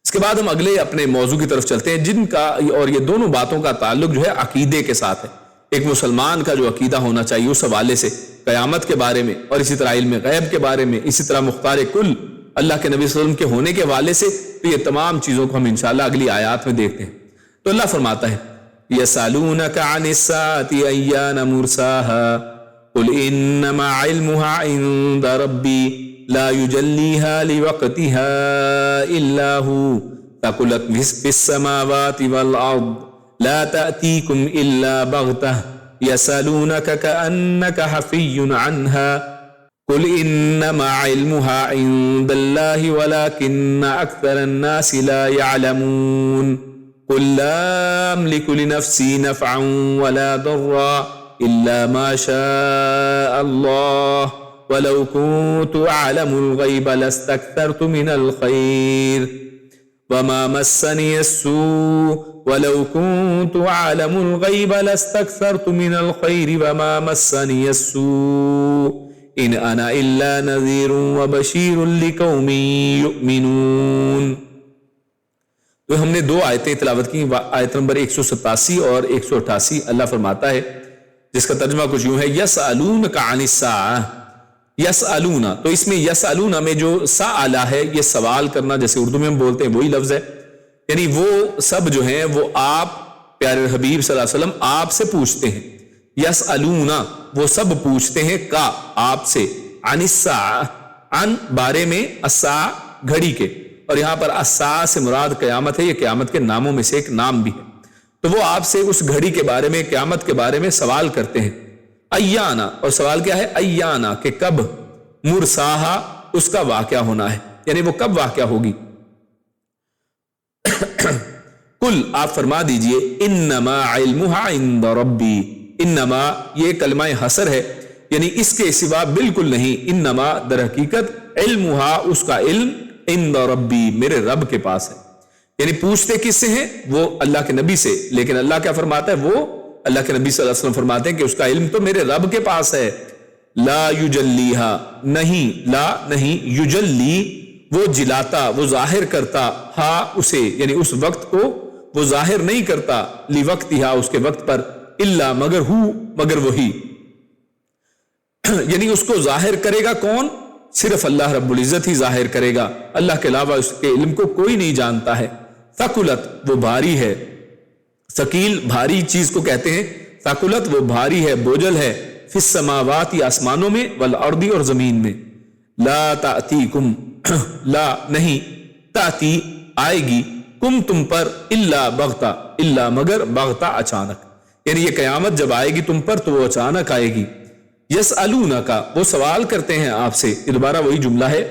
اس کے بعد ہم اگلے اپنے موضوع کی طرف چلتے ہیں، جن کا اور یہ دونوں باتوں کا تعلق جو ہے عقیدے کے ساتھ ہے۔ ایک مسلمان کا جو عقیدہ ہونا چاہیے اس حوالے سے قیامت کے بارے میں، اور اسی طرح علم غیب کے بارے میں، اسی طرح مختار کل اللہ کے نبی صلی اللہ علیہ وسلم کے ہونے کے حوالے سے، تو یہ تمام چیزوں کو ہم انشاءاللہ اگلی آیات میں دیکھتے ہیں۔ تو اللہ فرماتا ہے یسألونک عن الساعة أیان مرساها قل انما علمها عند ربی لا يجلیها لوقتها الا هو ثقلت في السماوات والارض لا تأتيكم الا بغتة يسألونك كأنك حفي عنها قل انما علمها عند الله ولكن اكثر الناس لا يعلمون قل لا املك لنفسي نفعا ولا ضرا الا ما شاء الله ولو كنت اعلم الغيب لاستكثرت من الخير وما مسني السوء ولو كنت اعلم الغيب لاستكثرت من الخير وما مسني السوء ان انا الا نذير وبشير لقوم يؤمنون۔ تو ہم نے دو آیتیں تلاوت کی، آیت نمبر 187 اور 188۔ اللہ فرماتا ہے، جس کا ترجمہ کچھ یوں ہے، یسألونک عن الساعہ، یسألون، تو اس میں یسألون میں جو سألہ ہے یہ سوال کرنا، جیسے اردو میں ہم بولتے ہیں وہی لفظ ہے، یعنی وہ سب جو ہیں وہ آپ پیارے حبیب صلی اللہ علیہ وسلم آپ سے پوچھتے ہیں۔ یسألون، وہ سب پوچھتے ہیں کا آپ سے، عن الساعہ، عن بارے میں، الساعہ گھڑی کے، اور یہاں پر الساعہ سے مراد قیامت ہے، یہ قیامت کے ناموں میں سے ایک نام بھی ہے۔ تو وہ آپ سے اس گھڑی کے بارے میں، قیامت کے بارے میں سوال کرتے ہیں۔ ایانا، اور سوال کیا ہے؟ ایانا، کہ کب، مرساہا، اس کا واقعہ ہونا ہے، یعنی وہ کب واقعہ ہوگی۔ کل، آپ فرما دیجئے، انما علمها عند ربی، انما یہ کلمہ حصر ہے، یعنی اس کے سوا بالکل نہیں، انما در حقیقت علمها، اس کا علم، عند ربی، میرے رب کے پاس ہے۔ یعنی پوچھتے کس سے ہیں؟ وہ اللہ کے نبی سے، لیکن اللہ کیا فرماتا ہے؟ وہ اللہ کے نبی صلی اللہ علیہ وسلم فرماتے ہیں کہ اس کا علم تو میرے رب کے پاس ہے۔ لا یجلیہا، نہیں، لا نہیں، یجلی، وہ جلاتا، وہ ظاہر کرتا، ہا اسے، یعنی اس وقت کو وہ ظاہر نہیں کرتا، لی وقتہا، اس کے وقت پر، الا مگر ہو، مگر وہی، یعنی اس کو ظاہر کرے گا کون؟ صرف اللہ رب العزت ہی ظاہر کرے گا، اللہ کے علاوہ اس کے علم کو کوئی نہیں جانتا ہے۔ ثقلت، وہ بھاری ہے، ثقیل بھاری چیز کو کہتے ہیں، ثقلت وہ بھاری ہے، بوجھل ہے، فی السماوات، آسمانوں میں، والارض، اور زمین میں، لا تأتیکم، لا نہیں، تأتی آئے گی، کم تم پر، الا بغتہ، الا مگر بغتہ اچانک، یعنی یہ قیامت جب آئے گی تم پر تو وہ اچانک آئے گی۔ یسألونک، وہ سوال کرتے ہیں آپ سے، یہ دوبارہ وہی جملہ ہے،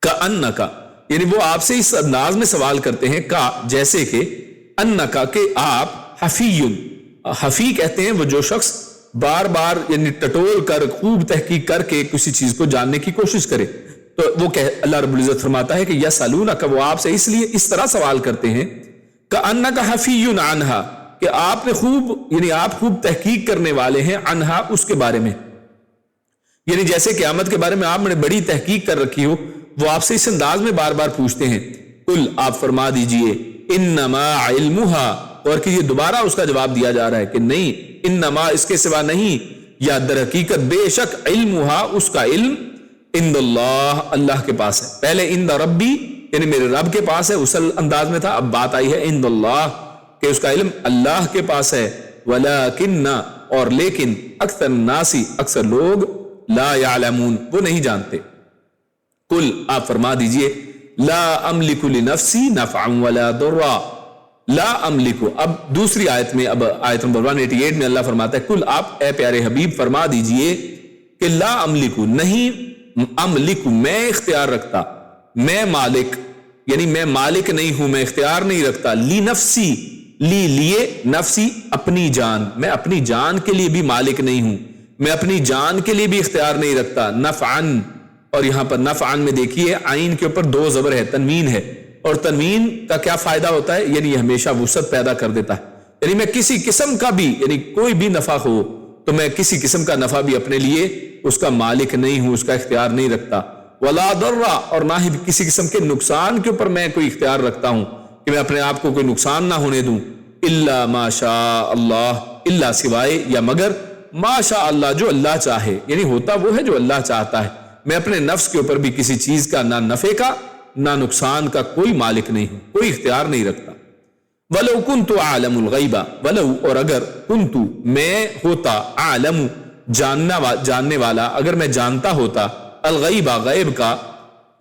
کأنک، یعنی وہ آپ سے اس انداز میں سوال کرتے ہیں، کا جیسے کہ، انک کہ آپ، حفی، حفی کہتے ہیں وہ جو شخص بار بار یعنی ٹٹول کر، خوب تحقیق کر کے کسی چیز کو جاننے کی کوشش کرے، تو وہ اللہ رب العزت فرماتا ہے کہ یسألونک، وہ آپ سے اس لیے اس طرح سوال کرتے ہیں، کأنک حفی عنہا، کہ آپ نے خوب، یعنی آپ خوب تحقیق کرنے والے ہیں، عنہا، اس کے بارے میں، یعنی جیسے قیامت کے بارے میں آپ نے بڑی تحقیق کر رکھی ہو، وہ آپ سے اس انداز میں بار بار پوچھتے ہیں، قل آپ فرما دیجئے انما علمھا، اور کہ یہ دوبارہ اس کا جواب دیا جا رہا ہے کہ نہیں، انما اس کے سوا نہیں، یا در حقیقت بے شک علمھا اس کا علم عند اللہ اللہ کے پاس ہے. پہلے عند ربی یعنی میرے رب کے پاس ہے اس انداز میں تھا، اب بات آئی ہے عند اللہ کہ اس کا علم اللہ کے پاس ہے. ولکن اور لیکن اکثر الناس اکثر لوگ لا یعلمون وہ نہیں جانتے. قل آپ فرما دیجئے لا املک لنفسی نفعا ولا ضرا، لا املک. اب دوسری آیت میں، اب آیت نمبر 188 میں اللہ فرماتا ہے قل آپ اے پیارے حبیب فرما دیجئے کہ لا املک نہیں، املک میں اختیار رکھتا، میں مالک یعنی میں مالک نہیں ہوں، میں اختیار نہیں رکھتا، لی نفسی لی لیے نفسی اپنی جان، میں اپنی جان کے لیے بھی مالک نہیں ہوں، میں اپنی جان کے لیے بھی اختیار نہیں رکھتا. نفعن، اور یہاں پر نفعن میں دیکھیے عین کے اوپر دو زبر ہے، تنوین ہے، اور تنوین کا کیا فائدہ ہوتا ہے؟ یعنی یہ ہمیشہ وسعت پیدا کر دیتا ہے. یعنی میں کسی قسم کا بھی، یعنی کوئی بھی نفع ہو تو میں کسی قسم کا نفع بھی اپنے لیے اس کا مالک نہیں ہوں، اس کا اختیار نہیں رکھتا. ولا ضرا، اور نہ ہی کسی قسم کے نقصان کے اوپر میں کوئی اختیار رکھتا ہوں کہ میں اپنے آپ کو کوئی نقصان نہ ہونے دوں. الا ما شاء اللہ، الا سوائے یا مگر ما شاء اللہ جو اللہ چاہے، یعنی ہوتا وہ ہے جو اللہ چاہتا ہے. میں اپنے نفس کے اوپر بھی کسی چیز کا نہ نفع کا نہ نقصان کا کوئی مالک نہیں ہوں، کوئی اختیار نہیں رکھتا. وَلَوْ كُنْتُ أَعْلَمُ الْغَيْبَ، وَلَوْ اور اگر كُنْتُ میں ہوتا، أَعْلَمُ جاننے والا، اگر میں جانتا ہوتا، الغیب غیب کا،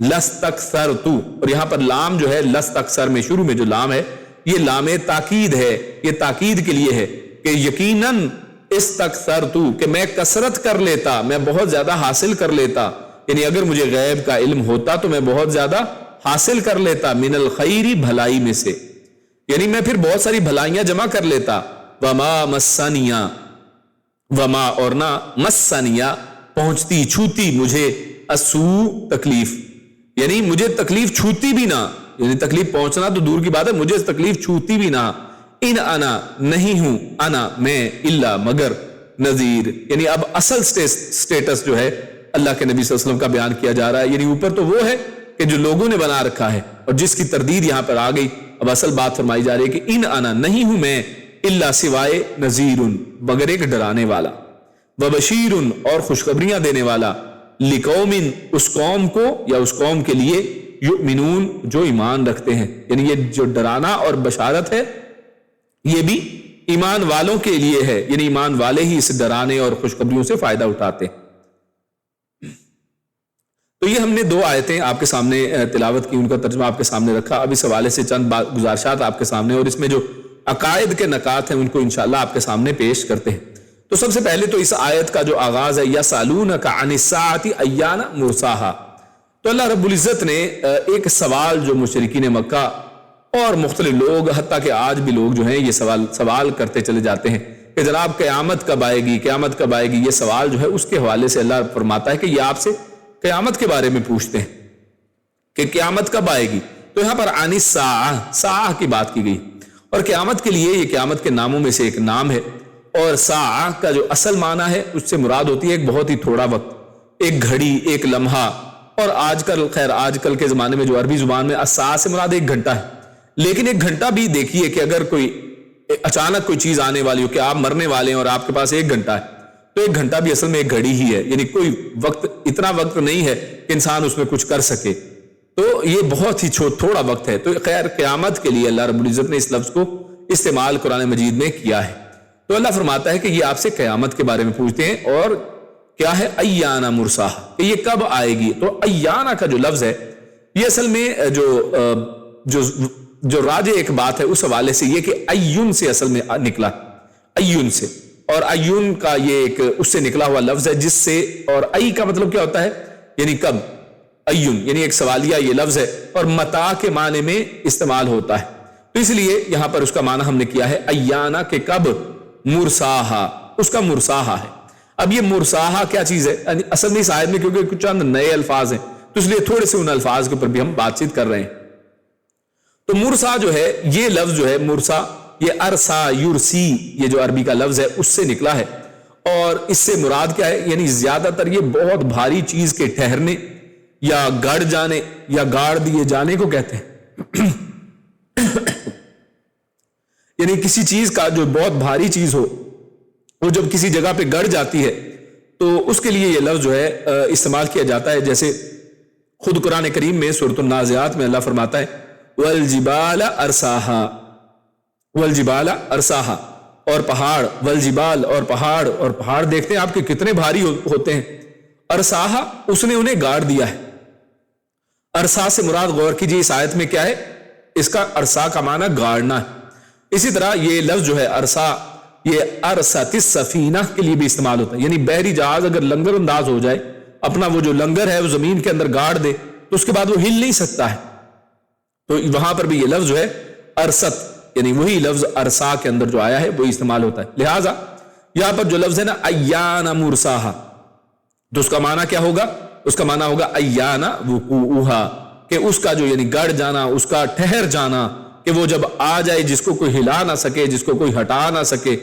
لَسْتَكْثَرْتُ، اور یہاں پر لام جو ہے لَسْتَكْثَر میں شروع میں جو لام ہے یہ لام تاکید ہے، یہ تاکید کے لیے ہے کہ یقیناً استکثرتو کہ میں کثرت کر لیتا، میں بہت زیادہ حاصل کر لیتا. یعنی اگر مجھے غیب کا علم ہوتا تو میں بہت زیادہ حاصل کر لیتا، من الخیر بھلائی میں سے، یعنی میں پھر بہت ساری بھلائیاں جمع کر لیتا. وما مسنیا، وما اور نہ مسنیا پہنچتی چھوتی مجھے، السوء تکلیف، یعنی مجھے تکلیف چھوتی بھی نہ، یعنی تکلیف پہنچنا تو دور کی بات ہے، مجھے تکلیف چھوتی بھی نہ. ان انا نہیں ہوں، انا میں، الا مگر، نذیر، یعنی اب اصل سٹیٹس جو ہے اللہ کے نبی صلی اللہ علیہ وسلم کا بیان کیا جا رہا ہے. یعنی اوپر تو وہ ہے کہ جو لوگوں نے بنا رکھا ہے اور جس کی تردید یہاں پر آ گئی، اب اصل بات فرمائی جا رہی ہے کہ ان انا نہیں ہوں میں، الا سوائے نذیر مگر ایک ڈرانے والا، وبشیر اور خوشخبریاں دینے والا، لقوم اس قوم کو یا اس قوم کے لیے، یؤمنون جو ایمان رکھتے ہیں. یعنی یہ جو ڈرانا اور بشارت ہے یہ بھی ایمان والوں کے لیے ہے، یعنی ایمان والے ہی اس ڈرانے اور خوشخبریوں سے فائدہ اٹھاتے ہیں. تو یہ ہم نے دو آیتیں آپ کے سامنے تلاوت کی، ان کا ترجمہ آپ کے سامنے رکھا. اب اس حوالے سے چند گزارشات آپ کے سامنے، اور اس میں جو عقائد کے نکات ہیں ان کو انشاءاللہ آپ کے سامنے پیش کرتے ہیں. تو سب سے پہلے تو اس آیت کا جو آغاز ہے، یسألونک عن الساعۃ ایان مرساہا، تو اللہ رب العزت نے ایک سوال جو مشرکین مکہ اور مختلف لوگ، حتیٰ کہ آج بھی لوگ جو ہیں یہ سوال کرتے چلے جاتے ہیں کہ جناب قیامت کب آئے گی، قیامت کب آئے گی. یہ سوال جو ہے اس کے حوالے سے اللہ فرماتا ہے کہ یہ آپ سے قیامت کے بارے میں پوچھتے ہیں کہ قیامت کب آئے گی. تو یہاں پر عن الساعہ، ساعہ کی بات کی گئی، اور قیامت کے لیے یہ قیامت کے ناموں میں سے ایک نام ہے. اور ساعہ کا جو اصل معنی ہے اس سے مراد ہوتی ہے ایک بہت ہی تھوڑا وقت، ایک گھڑی، ایک لمحہ. اور آج کل کے زمانے میں جو عربی زبان میں الساعہ سے مراد ایک گھنٹہ ہے، لیکن ایک گھنٹہ بھی دیکھیے کہ اگر کوئی اچانک کوئی چیز آنے والی ہو کہ آپ مرنے والے ہیں اور آپ کے پاس ایک گھنٹہ ہے، تو ایک گھنٹہ بھی اصل میں ایک گھڑی ہی ہے. یعنی کوئی وقت، اتنا وقت نہیں ہے کہ انسان اس میں کچھ کر سکے، تو یہ بہت ہی تھوڑا وقت ہے. تو خیر قیامت کے لیے اللہ رب العزت نے اس لفظ کو استعمال قرآن مجید میں کیا ہے. تو اللہ فرماتا ہے کہ یہ آپ سے قیامت کے بارے میں پوچھتے ہیں، اور کیا ہے ایانا مرساہا، کہ یہ کب آئے گی. تو ایانا کا جو لفظ ہے یہ اصل میں جو راجع ایک بات ہے اس حوالے سے یہ کہ ایون سے اصل میں نکلا، ایون سے، اور ایون کا یہ ایک اس سے نکلا ہوا لفظ ہے جس سے، اور ای کا مطلب کیا ہوتا ہے یعنی کب، ایون یعنی ایک سوالیہ یہ لفظ ہے اور متا کے معنی میں استعمال ہوتا ہے. تو اس لیے یہاں پر اس کا معنی ہم نے کیا ہے ایانا کہ کب، مرساہا اس کا مرساہا ہے. اب یہ مرساہا کیا چیز ہے اصل میں اس آیت میں، کیونکہ کچھ چند نئے الفاظ ہیں تو اس لیے تھوڑے سے ان الفاظ کے اوپر بھی ہم بات چیت کر رہے ہیں. تو مرسا جو ہے یہ لفظ جو ہے مرسا، یہ ارسا یرسی، یہ جو عربی کا لفظ ہے اس سے نکلا ہے. اور اس سے مراد کیا ہے؟ یعنی زیادہ تر یہ بہت بھاری چیز کے ٹھہرنے یا گڑ جانے یا گاڑ دیے جانے کو کہتے ہیں. یعنی کسی چیز کا جو بہت بھاری چیز ہو وہ جب کسی جگہ پہ گڑ جاتی ہے تو اس کے لیے یہ لفظ جو ہے استعمال کیا جاتا ہے. جیسے خود قرآن کریم میں سورۃ النازعات میں اللہ فرماتا ہے والجبال ارساہا، والجبال ارساہا، اور پہاڑ، والجبال، اور پہاڑ دیکھتے ہیں آپ کے کتنے بھاری ہوتے ہیں. ارساہا، اس نے انہیں گاڑ دیا ہے. ارسا سے مراد غور کیجیے اس آیت میں کیا ہے؟ اس کا ارسا کا معنی گاڑنا ہے. اسی طرح یہ لفظ جو ہے ارسا، یہ ارسات السفینہ کے لیے بھی استعمال ہوتا ہے. یعنی بحری جہاز اگر لنگر انداز ہو جائے، اپنا وہ جو لنگر ہے وہ زمین کے اندر گاڑ دے تو اس کے بعد وہ ہل نہیں سکتا ہے. تو وہاں پر بھی یہ لفظ جو ہے ارست، یعنی وہی لفظ ارسا کے اندر جو آیا ہے وہی استعمال ہوتا ہے. لہٰذا یہاں پر جو لفظ ہے نا ایان مرساہا، تو اس کا معنی کیا ہوگا؟ اس کا معنی ہوگا ایان وقوعہا، کہ اس کا جو یعنی گڑ جانا، اس کا ٹھہر جانا، کہ وہ جب آ جائے جس کو کوئی ہلا نہ سکے، جس کو کوئی ہٹا نہ سکے،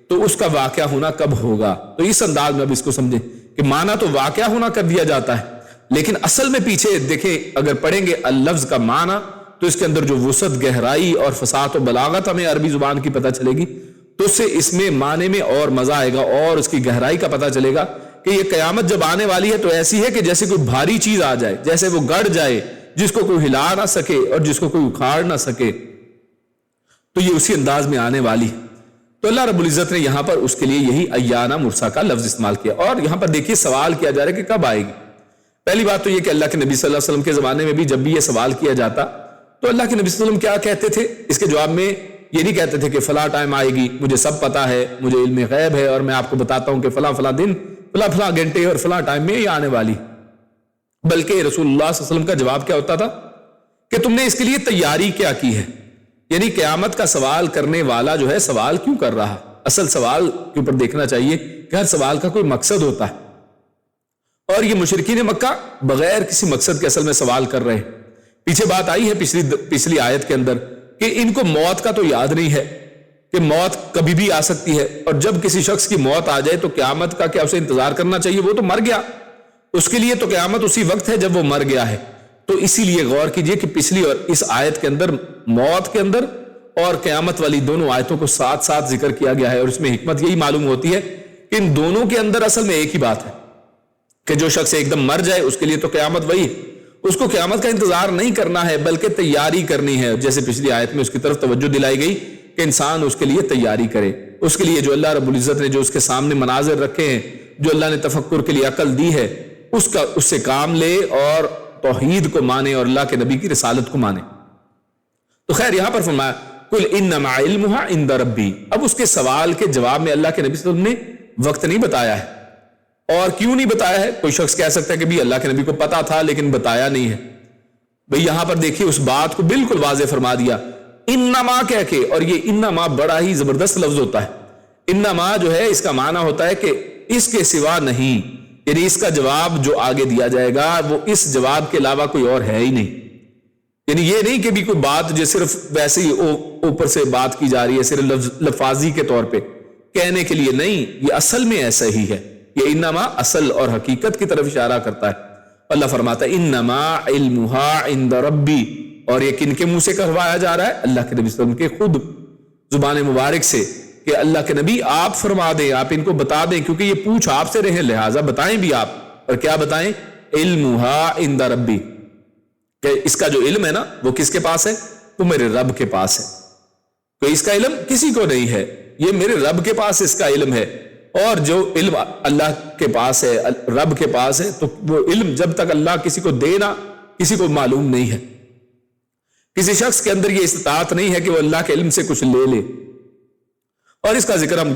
تو اس کا واقعہ ہونا کب ہوگا. تو اس انداز میں اب اس کو سمجھیں کہ معنی تو واقعہ ہونا کر دیا جاتا ہے، لیکن اصل میں پیچھے دیکھیں اگر پڑھیں گے اللفظ کا معنی تو اس کے اندر جو وسعت، گہرائی اور فصاحت و بلاغت ہمیں عربی زبان کی پتہ چلے گی، تو اس سے اس میں معنی میں اور مزہ آئے گا اور اس کی گہرائی کا پتہ چلے گا کہ یہ قیامت جب آنے والی ہے تو ایسی ہے کہ جیسے کوئی بھاری چیز آ جائے، جیسے وہ گڑ جائے جس کو کوئی ہلا نہ سکے اور جس کو کوئی اکھاڑ نہ سکے، تو یہ اسی انداز میں آنے والی ہے. تو اللہ رب العزت نے یہاں پر اس کے لیے یہی ایانہ مرسا کا لفظ استعمال کیا. اور یہاں پر دیکھیے سوال کیا جا رہا ہے کہ کب آئے گی. پہلی بات تو یہ کہ اللہ کے نبی صلی اللہ علیہ وسلم کے زمانے میں بھی جب بھی یہ سوال کیا جاتا تو اللہ کے نبی صلی اللہ علیہ وسلم کیا کہتے تھے؟ اس کے جواب میں یہ نہیں کہتے تھے کہ فلاں ٹائم آئے گی، مجھے سب پتا ہے، مجھے علم غیب ہے اور میں آپ کو بتاتا ہوں کہ فلاں فلاں دن، فلاں گھنٹے اور فلاں ٹائم میں یہ آنے والی. بلکہ رسول اللہ صلی اللہ علیہ وسلم کا جواب کیا ہوتا تھا کہ تم نے اس کے لیے تیاری کیا کی ہے. یعنی قیامت کا سوال کرنے والا جو ہے سوال کیوں کر رہا؟ اصل سوال کے اوپر دیکھنا چاہیے کہ ہر سوال کا کوئی مقصد ہوتا ہے، اور یہ مشرکین مکہ بغیر کسی مقصد کے اصل میں سوال کر رہے ہیں. پیچھے بات آئی ہے پچھلی آیت کے اندر کہ ان کو موت کا تو یاد نہیں ہے کہ موت کبھی بھی آ سکتی ہے، اور جب کسی شخص کی موت آ جائے تو قیامت کا کیا اسے انتظار کرنا چاہیے؟ وہ تو مر گیا، اس کے لیے تو قیامت اسی وقت ہے جب وہ مر گیا ہے. تو اسی لیے غور کیجئے کہ پچھلی اور اس آیت کے اندر موت کے اندر اور قیامت والی دونوں آیتوں کو ساتھ ساتھ ذکر کیا گیا ہے. اور اس میں حکمت یہی معلوم ہوتی ہے کہ ان دونوں کے اندر اصل میں ایک ہی بات ہے کہ جو شخص ایک دم مر جائے اس کے لیے تو قیامت وہی ہے، اس کو قیامت کا انتظار نہیں کرنا ہے بلکہ تیاری کرنی ہے. جیسے پچھلی آیت میں اس کی طرف توجہ دلائی گئی کہ انسان اس کے لیے تیاری کرے، اس کے لیے جو اللہ رب العزت نے جو اس کے سامنے مناظر رکھے ہیں، جو اللہ نے تفکر کے لیے عقل دی ہے، اس سے کام لے اور توحید کو مانے اور اللہ کے نبی کی رسالت کو مانے. تو خیر یہاں پر فرمایا قل انما علمها عند ربی. اب اس کے سوال کے جواب میں اللہ کے نبی صلی اللہ علیہ وسلم نے وقت نہیں بتایا ہے. اور کیوں نہیں بتایا ہے؟ کوئی شخص کہہ سکتا ہے کہ بھی اللہ کے نبی کو پتا تھا لیکن بتایا نہیں ہے. بھئی یہاں پر دیکھیے اس بات کو بالکل واضح فرما دیا انما کہہ کے. اور یہ انما بڑا ہی زبردست لفظ ہوتا ہے. انما جو ہے اس کا معنی ہوتا ہے کہ اس کے سوا نہیں، یعنی اس کا جواب جو آگے دیا جائے گا وہ اس جواب کے علاوہ کوئی اور ہے ہی نہیں. یعنی یہ نہیں کہ بھی کوئی بات جو صرف ویسے ہی اوپر سے بات کی جا رہی ہے صرف لفاظی کے طور پہ کہنے کے لیے، نہیں، یہ اصل میں ایسا ہی ہے. یہ انما اصل اور حقیقت کی طرف اشارہ کرتا ہے. اللہ فرماتا ہے انما علمها عند ربی. اور یہ کن کے منہ سے کہوایا جا رہا ہے؟ اللہ کے نبی صلی اللہ علیہ وسلم کے خود زبان مبارک سے کہ اللہ کے نبی آپ فرما دیں، آپ ان کو بتا دیں، کیونکہ یہ پوچھ آپ سے رہے لہٰذا بتائیں بھی آپ. اور کیا بتائیں؟ علمها عند ربی، کہ اس کا جو علم ہے نا وہ کس کے پاس ہے؟ وہ میرے رب کے پاس ہے. تو اس کا علم کسی کو نہیں ہے، یہ میرے رب کے پاس اس کا علم ہے. اور جو علم اللہ کے پاس ہے، رب کے پاس ہے، تو وہ علم جب تک اللہ کسی کو دے نا کسی کو معلوم نہیں ہے. کسی شخص کے اندر یہ استطاعت نہیں ہے کہ وہ اللہ کے علم سے کچھ لے لے. اور اس کا ذکر ہم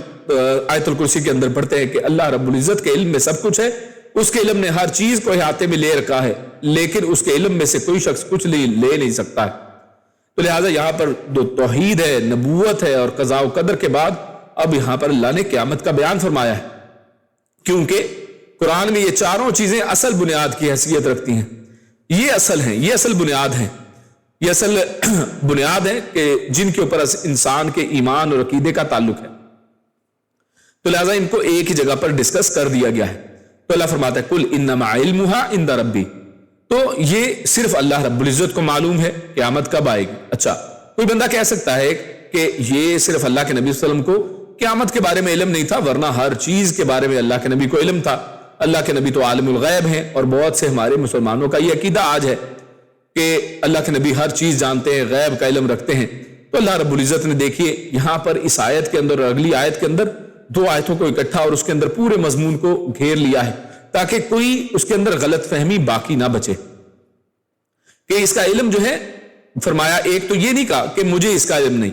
آیت الکرسی کے اندر پڑھتے ہیں کہ اللہ رب العزت کے علم میں سب کچھ ہے. اس کے علم نے ہر چیز کو احاطے میں لے رکھا ہے، لیکن اس کے علم میں سے کوئی شخص کچھ لے نہیں سکتا ہے. تو لہٰذا یہاں پر جو توحید ہے، نبوت ہے اور قضاء و قدر کے بعد اب یہاں پر اللہ نے قیامت کا بیان فرمایا ہے، کیونکہ قرآن میں یہ چاروں چیزیں اصل بنیاد کی حیثیت رکھتی ہیں. یہ اصل ہیں، یہ اصل بنیاد ہیں، یہ اصل بنیاد ہیں کہ جن کے اوپر انسان کے ایمان اور عقیدے کا تعلق ہے. تو لہٰذا ان کو ایک ہی جگہ پر ڈسکس کر دیا گیا ہے. تو اللہ فرماتا ہے کل انما علمها عند ربی، تو یہ صرف اللہ رب العزت کو معلوم ہے قیامت کب آئے گی. اچھا، کوئی بندہ کہہ سکتا ہے کہ یہ صرف اللہ کے نبی صلی اللہ علیہ وسلم کو قیامت کے بارے میں علم نہیں تھا، ورنہ ہر چیز کے بارے میں اللہ کے نبی کو علم تھا. اللہ کے نبی تو عالم الغیب ہیں، اور بہت سے ہمارے مسلمانوں کا یہ عقیدہ آج ہے کہ اللہ کے نبی ہر چیز جانتے ہیں، غیب کا علم رکھتے ہیں. تو اللہ رب العزت نے دیکھیے یہاں پر اس آیت کے اندر اور اگلی آیت کے اندر دو آیتوں کو اکٹھا اور اس کے اندر پورے مضمون کو گھیر لیا ہے، تاکہ کوئی اس کے اندر غلط فہمی باقی نہ بچے کہ اس کا علم جو ہے. فرمایا ایک تو یہ نہیں کہا کہ مجھے اس کا علم نہیں.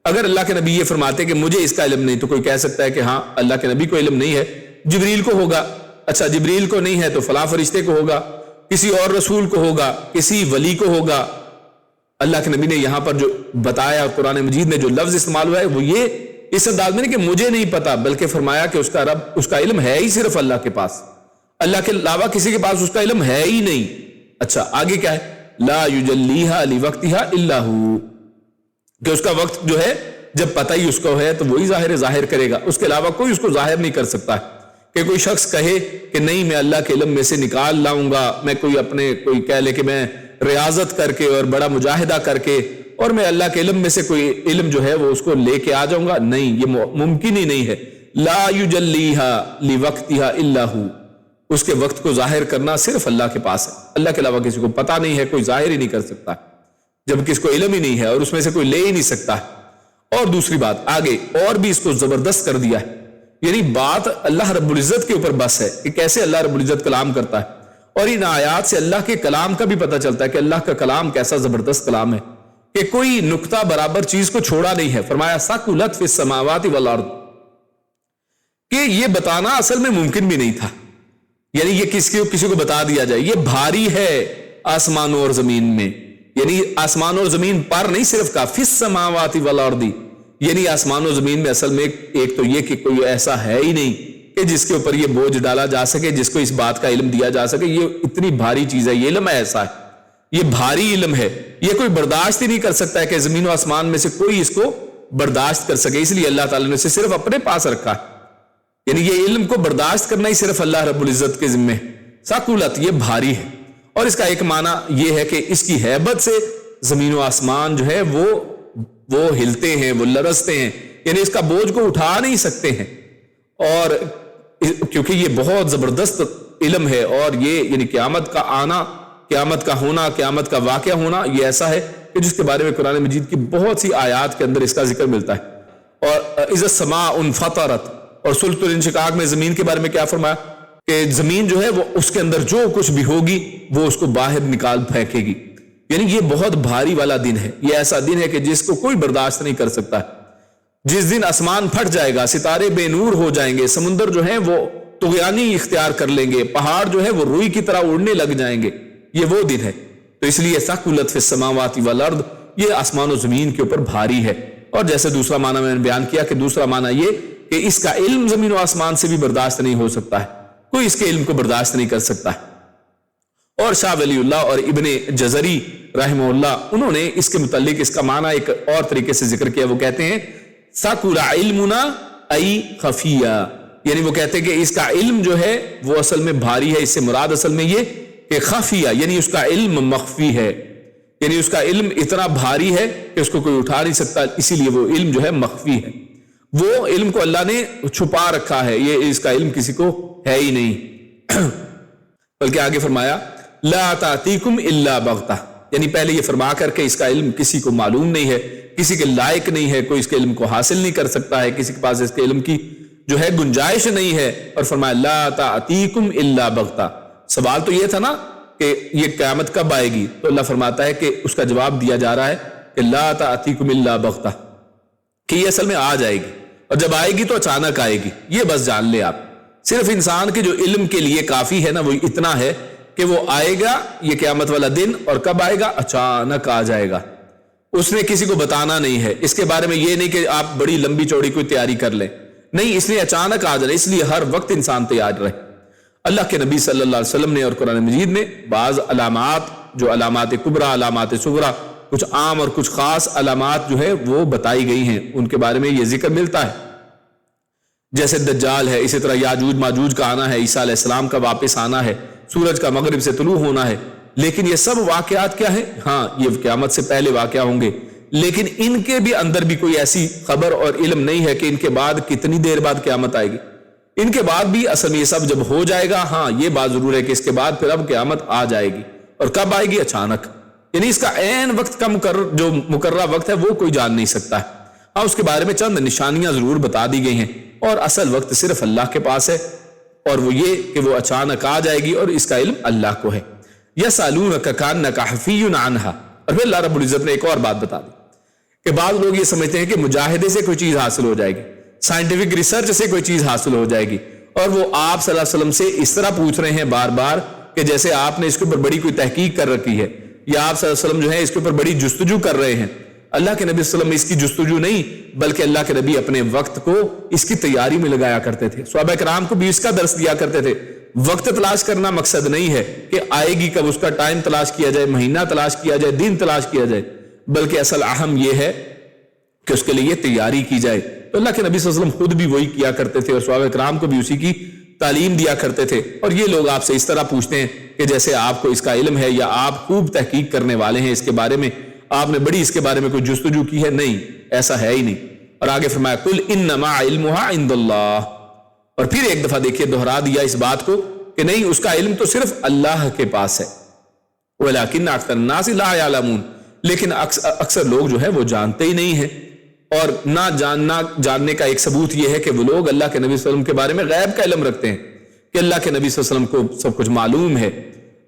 اگر اللہ کے نبی یہ فرماتے کہ مجھے اس کا علم نہیں، تو کوئی کہہ سکتا ہے کہ ہاں اللہ کے نبی کو علم نہیں ہے، جبریل کو ہوگا. اچھا، جبریل کو نہیں ہے تو فلاں فرشتے کو ہوگا، کسی اور رسول کو ہوگا، کسی ولی کو ہوگا. اللہ کے نبی نے یہاں پر جو بتایا، قرآن مجید میں جو لفظ استعمال ہوا ہے وہ یہ اس انداز میں نہیں کہ مجھے نہیں پتا، بلکہ فرمایا کہ اس کا رب، اس کا علم ہے ہی صرف اللہ کے پاس، اللہ کے علاوہ کسی کے پاس اس کا علم ہے ہی نہیں. اچھا، آگے کیا ہے؟ لا یجلیہا لوقتہا الا ہو، کہ اس کا وقت جو ہے جب پتہ ہی اس کو ہے تو وہی ظاہر کرے گا، اس کے علاوہ کوئی اس کو ظاہر نہیں کر سکتا ہے. کہ کوئی شخص کہے کہ نہیں میں اللہ کے علم میں سے نکال لاؤں گا، میں کوئی کہہ لے کہ میں ریاضت کر کے اور بڑا مجاہدہ کر کے اور میں اللہ کے علم میں سے کوئی علم جو ہے وہ اس کو لے کے آ جاؤں گا، نہیں، یہ ممکن ہی نہیں ہے. لا یجلیہا لوقتہا الا ہو، اس کے وقت کو ظاہر کرنا صرف اللہ کے پاس ہے، اللہ کے علاوہ کسی کو پتہ نہیں ہے، کوئی ظاہر ہی نہیں کر سکتا جب کس کو علم ہی نہیں ہے اور اس میں سے کوئی لے ہی نہیں سکتا. اور دوسری بات آگے اور بھی اس کو زبردست کر دیا ہے، یعنی بات اللہ رب العزت کے اوپر بس ہے کہ کیسے اللہ رب العزت کلام کرتا ہے. اور ان آیات سے اللہ کے کلام کا بھی پتہ چلتا ہے کہ اللہ کا کلام کیسا زبردست کلام ہے، کہ کوئی نقطہ برابر چیز کو چھوڑا نہیں ہے. فرمایا ثقلت فی السماوات والارض، کہ یہ بتانا اصل میں ممکن بھی نہیں تھا، یعنی یہ کسی کو بتا دیا جائے یہ بھاری ہے آسمانوں اور زمین میں، یعنی آسمان اور زمین پر نہیں صرف کا، فی السماوات والارض، یعنی آسمان و زمین میں اصل میں ایک تو یہ کہ کوئی ایسا ہے ہی نہیں کہ جس کے اوپر یہ بوجھ ڈالا جا سکے، جس کو اس بات کا علم دیا جا سکے. یہ اتنی بھاری چیز ہے، یہ علم ایسا ہے، یہ بھاری علم ہے، یہ کوئی برداشت ہی نہیں کر سکتا ہے کہ زمین و آسمان میں سے کوئی اس کو برداشت کر سکے. اس لیے اللہ تعالیٰ نے اسے صرف اپنے پاس رکھا ہے، یعنی یہ علم کو برداشت کرنا ہی صرف اللہ رب العزت کے ذمہ. ثقلت، یہ بھاری ہے. اور اس کا ایک معنی یہ ہے کہ اس کی ہیبت سے زمین و آسمان جو ہے وہ ہلتے ہیں، وہ لرزتے ہیں، یعنی اس کا بوجھ کو اٹھا نہیں سکتے ہیں. اور کیونکہ یہ بہت زبردست علم ہے، اور یہ یعنی قیامت کا آنا، قیامت کا ہونا، قیامت کا واقعہ ہونا، یہ ایسا ہے کہ جس کے بارے میں قرآن مجید کی بہت سی آیات کے اندر اس کا ذکر ملتا ہے. اور اذا السماء انفطرت، اور سورۃ الانشقاق میں زمین کے بارے میں کیا فرمایا کہ زمین جو ہے وہ اس کے اندر جو کچھ بھی ہوگی وہ اس کو باہر نکال پھینکے گی. یعنی یہ بہت بھاری والا دن ہے، یہ ایسا دن ہے کہ جس کو کوئی برداشت نہیں کر سکتا. جس دن آسمان پھٹ جائے گا، ستارے بے نور ہو جائیں گے، سمندر جو ہیں وہ طغیانی اختیار کر لیں گے، پہاڑ جو ہے وہ روئی کی طرح اڑنے لگ جائیں گے، یہ وہ دن ہے. تو اس لیے ثقلت فی السماوات والارض، یہ آسمان و زمین کے اوپر بھاری ہے. اور جیسے دوسرا معنی میں نے بیان کیا کہ دوسرا معنی یہ کہ اس کا علم زمین و آسمان سے بھی برداشت نہیں ہو سکتا ہے، کوئی اس کے علم کو برداشت نہیں کر سکتا ہے. اور شاہ ولی اللہ اور ابن جزری رحمہ اللہ، انہوں نے اس کے متعلق اس کا معنی ایک اور طریقے سے ذکر کیا. وہ کہتے ہیں ثقل علمنا ای خفیہ، یعنی وہ کہتے ہیں کہ اس کا علم جو ہے وہ اصل میں بھاری ہے. اس سے مراد اصل میں یہ کہ خفیہ، یعنی اس کا علم مخفی ہے، یعنی اس کا علم اتنا بھاری ہے کہ اس کو کوئی اٹھا نہیں سکتا، اسی لیے وہ علم جو ہے مخفی ہے. وہ علم کو اللہ نے چھپا رکھا ہے، یہ اس کا علم کسی کو ہے ہی نہیں. بلکہ آگے فرمایا لا تأتیکم الا بغتہ، یعنی پہلے یہ فرما کر کے اس کا علم کسی کو معلوم نہیں ہے، کسی کے لائق نہیں ہے، کوئی اس کے علم کو حاصل نہیں کر سکتا ہے، کسی کے پاس اس کے علم کی جو ہے گنجائش نہیں ہے. اور فرمایا لا تأتیکم الا بغتہ. سوال تو یہ تھا نا کہ یہ قیامت کب آئے گی، تو اللہ فرماتا ہے کہ اس کا جواب دیا جا رہا ہے کہ لا تأتیکم الا بغتہ، کہ یہ اصل میں آ جائے گی، اور جب آئے گی تو اچانک آئے گی. یہ بس جان لے آپ، صرف انسان کے جو علم کے لیے کافی ہے نا وہ اتنا ہے کہ وہ آئے گا یہ قیامت والا دن، اور کب آئے گا؟ اچانک آ جائے گا. اس نے کسی کو بتانا نہیں ہے اس کے بارے میں، یہ نہیں کہ آپ بڑی لمبی چوڑی کوئی تیاری کر لیں، نہیں، اس لیے اچانک آ جائے، اس لیے ہر وقت انسان تیار رہے. اللہ کے نبی صلی اللہ علیہ وسلم نے اور قرآن مجید میں بعض علامات، جو علامات کبریٰ، علامات صغریٰ، کچھ عام اور کچھ خاص علامات جو ہے وہ بتائی گئی ہیں، ان کے بارے میں یہ ذکر ملتا ہے. جیسے دجال ہے، اسی طرح یاجوج ماجوج کا آنا ہے، عیسیٰ علیہ السلام کا واپس آنا ہے، سورج کا مغرب سے طلوع ہونا ہے. لیکن یہ سب واقعات کیا ہیں؟ ہاں یہ قیامت سے پہلے واقعہ ہوں گے، لیکن ان کے بھی اندر بھی کوئی ایسی خبر اور علم نہیں ہے کہ ان کے بعد کتنی دیر بعد قیامت آئے گی. ان کے بعد بھی اصل میں یہ سب جب ہو جائے گا، ہاں یہ بات ضرور ہے کہ اس کے بعد پھر اب قیامت آ جائے گی. اور کب آئے گی؟ اچانک. یعنی اس کا عین وقت کا جو مقررہ وقت ہے وہ کوئی جان نہیں سکتا ہے. ہاں اس کے بارے میں چند نشانیاں ضرور بتا دی گئی ہیں، اور اصل وقت صرف اللہ کے پاس ہے، اور وہ یہ کہ وہ اچانک آ جائے گی اور اس کا علم اللہ کو ہے. یسألونک کأنک حفی عنہا. اور پھر اللہ رب العزت نے ایک اور بات بتا دی کہ بعض لوگ یہ سمجھتے ہیں کہ مجاہدے سے کوئی چیز حاصل ہو جائے گی، سائنٹیفک ریسرچ سے کوئی چیز حاصل ہو جائے گی، اور وہ آپ صلی اللہ علیہ وسلم سے اس طرح پوچھ رہے ہیں بار بار کہ جیسے آپ نے اس کے اوپر بڑی کوئی تحقیق کر رکھی ہے، یا آپ صلی اللہ علیہ وسلم جو ہے اس کے اوپر بڑی جستجو کر رہے ہیں. اللہ کے نبی صلی اللہ علیہ وسلم اس کی جستجو نہیں، بلکہ اللہ کے نبی اپنے وقت کو اس کی تیاری میں لگایا کرتے تھے. صحابہ کرام کو بھی اس کا درس دیا کرتے تھے. وقت تلاش کرنا مقصد نہیں ہے کہ آئے گی کب، اس کا ٹائم تلاش کیا جائے، مہینہ تلاش کیا جائے، دن تلاش کیا جائے، بلکہ اصل اہم یہ ہے کہ اس کے لیے تیاری کی جائے. تو اللہ کے نبی صلی اللہ علیہ وسلم خود بھی وہی کیا کرتے تھے، اور صحابہ کرام کو بھی اسی کی تعلیم دیا کرتے تھے. اور یہ لوگ آپ سے اس طرح پوچھتے ہیں کہ جیسے آپ کو اس کا علم ہے، یا آپ خوب تحقیق کرنے والے ہیں اس کے بارے میں، آپ نے بڑی اس کے بارے میں کوئی جستجو کی ہے. نہیں، ایسا ہے ہی نہیں. اور آگے فرمایا قل انما علمها عند اللہ. اور پھر ایک دفعہ دیکھیے دوہرا دیا اس بات کو کہ نہیں، اس کا علم تو صرف اللہ کے پاس ہے. وَلَكِنَّ أَكْثَرَ النَّاسِ لَا يَعْلَمُونَ. لیکن اکثر لوگ جو ہے وہ جانتے ہی نہیں ہیں. اور نہ جاننے کا ایک ثبوت یہ ہے کہ وہ لوگ اللہ کے نبی صلی اللہ علیہ وسلم کے بارے میں غیب کا علم رکھتے ہیں کہ اللہ کے نبی صلی اللہ علیہ وسلم کو سب کچھ معلوم ہے.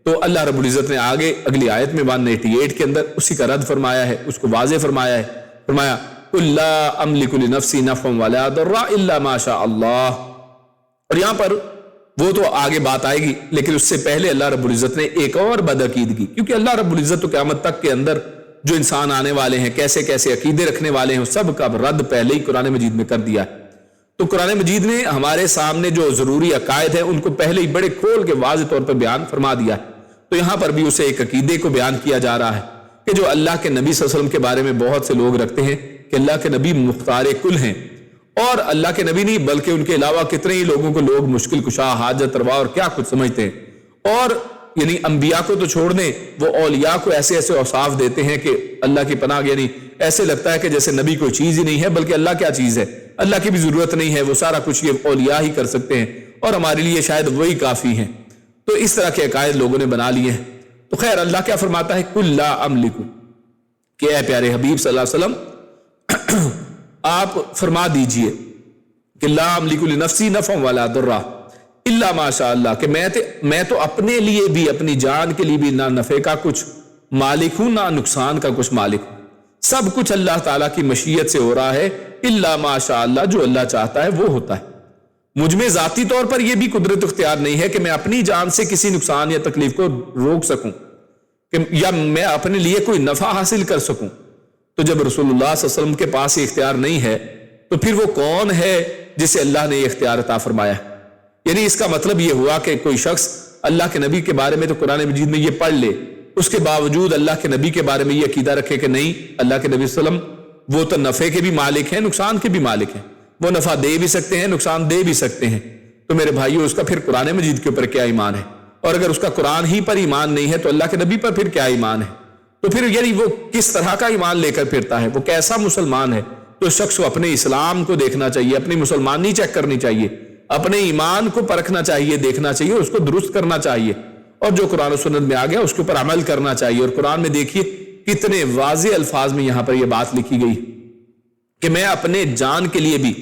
تو اللہ رب العزت نے آگے اگلی آیت میں 188 کے اندر اسی کا رد فرمایا ہے، اس کو واضح فرمایا ہے. فرمایا قُل لَا أَمْلِكُ لِنَفْسِي نَفْعًا وَلَا ضَرًّا إِلَّا مَا شَاءَ اللَّهُ. اور یہاں پر وہ تو آگے بات آئے گی، لیکن اس سے پہلے اللہ رب العزت نے ایک اور بدعقیدگی، کیونکہ اللہ رب العزت تو قیامت تک کے اندر جو انسان آنے والے ہیں، کیسے کیسے عقیدے رکھنے والے ہیں، سب کا رد پہلے ہی قرآن مجید میں کر دیا ہے. تو قرآن مجید نے ہمارے سامنے جو ضروری عقائد ہیں ان کو پہلے ہی بڑے کھول کے واضح طور پر بیان فرما دیا ہے. تو یہاں پر بھی اسے ایک عقیدے کو بیان کیا جا رہا ہے کہ جو اللہ کے نبی صلی اللہ علیہ وسلم کے بارے میں بہت سے لوگ رکھتے ہیں کہ اللہ کے نبی مختار کل ہیں، اور اللہ کے نبی نہیں بلکہ ان کے علاوہ کتنے ہی لوگوں کو لوگ مشکل کشا، حاجت روا اور کیا کچھ سمجھتے ہیں. اور یعنی انبیاء کو تو چھوڑ دیں، وہ اولیاء کو ایسے ایسے اوصاف دیتے ہیں کہ اللہ کی پناہ، یعنی ایسے لگتا ہے کہ جیسے نبی کوئی چیز ہی نہیں ہے، بلکہ اللہ کیا چیز ہے، اللہ کی بھی ضرورت نہیں ہے، وہ سارا کچھ یہ اولیاء ہی کر سکتے ہیں اور ہمارے لیے شاید وہی کافی ہیں. تو اس طرح کے عقائد لوگوں نے بنا لیے ہیں. تو خیر اللہ کیا فرماتا ہے قُل لَا أَمْلِكُ، کہ اے پیارے حبیب صلی اللہ علیہ وسلم آپ فرما دیجئے کہ لا املک لنفسی نفعا ولا ضرا الا ما شاء اللہ، کہ میں تو اپنے لیے بھی، اپنی جان کے لیے بھی نہ نفع کا کچھ مالک ہوں نہ نقصان کا کچھ مالک ہوں. سب کچھ اللہ تعالیٰ کی مشیت سے ہو رہا ہے. الا ما شاء اللہ، جو اللہ چاہتا ہے وہ ہوتا ہے. مجھ میں ذاتی طور پر یہ بھی قدرت اختیار نہیں ہے کہ میں اپنی جان سے کسی نقصان یا تکلیف کو روک سکوں، یا میں اپنے لیے کوئی نفع حاصل کر سکوں. تو جب رسول اللہ صلی اللہ علیہ وسلم کے پاس یہ اختیار نہیں ہے تو پھر وہ کون ہے جسے اللہ نے یہ اختیار عطا فرمایا ہے؟ یعنی اس کا مطلب یہ ہوا کہ کوئی شخص اللہ کے نبی کے بارے میں تو قرآن مجید میں یہ پڑھ لے، اس کے باوجود اللہ کے نبی کے بارے میں یہ عقیدہ رکھے کہ نہیں، اللہ کے نبی صلی اللہ علیہ وسلم وہ تو نفع کے بھی مالک ہیں، نقصان کے بھی مالک ہیں، وہ نفع دے بھی سکتے ہیں، نقصان دے بھی سکتے ہیں. تو میرے بھائیو اس کا پھر قرآن مجید کے اوپر کیا ایمان ہے؟ اور اگر اس کا قرآن ہی پر ایمان نہیں ہے تو اللہ کے نبی پر پھر کیا ایمان ہے؟ تو پھر یعنی وہ کس طرح کا ایمان لے کر پھرتا ہے، وہ کیسا مسلمان ہے؟ تو شخص کو اپنے اسلام کو دیکھنا چاہیے، اپنی مسلمانی چیک کرنی چاہیے، اپنے ایمان کو پرکھنا چاہیے، دیکھنا چاہیے، اس کو درست کرنا چاہیے، اور جو قرآن و سنت میں آ گیا اس کے اوپر عمل کرنا چاہیے. اور قرآن میں دیکھیے کتنے واضح الفاظ میں یہاں پر یہ بات لکھی گئی کہ میں اپنے جان کے لیے بھی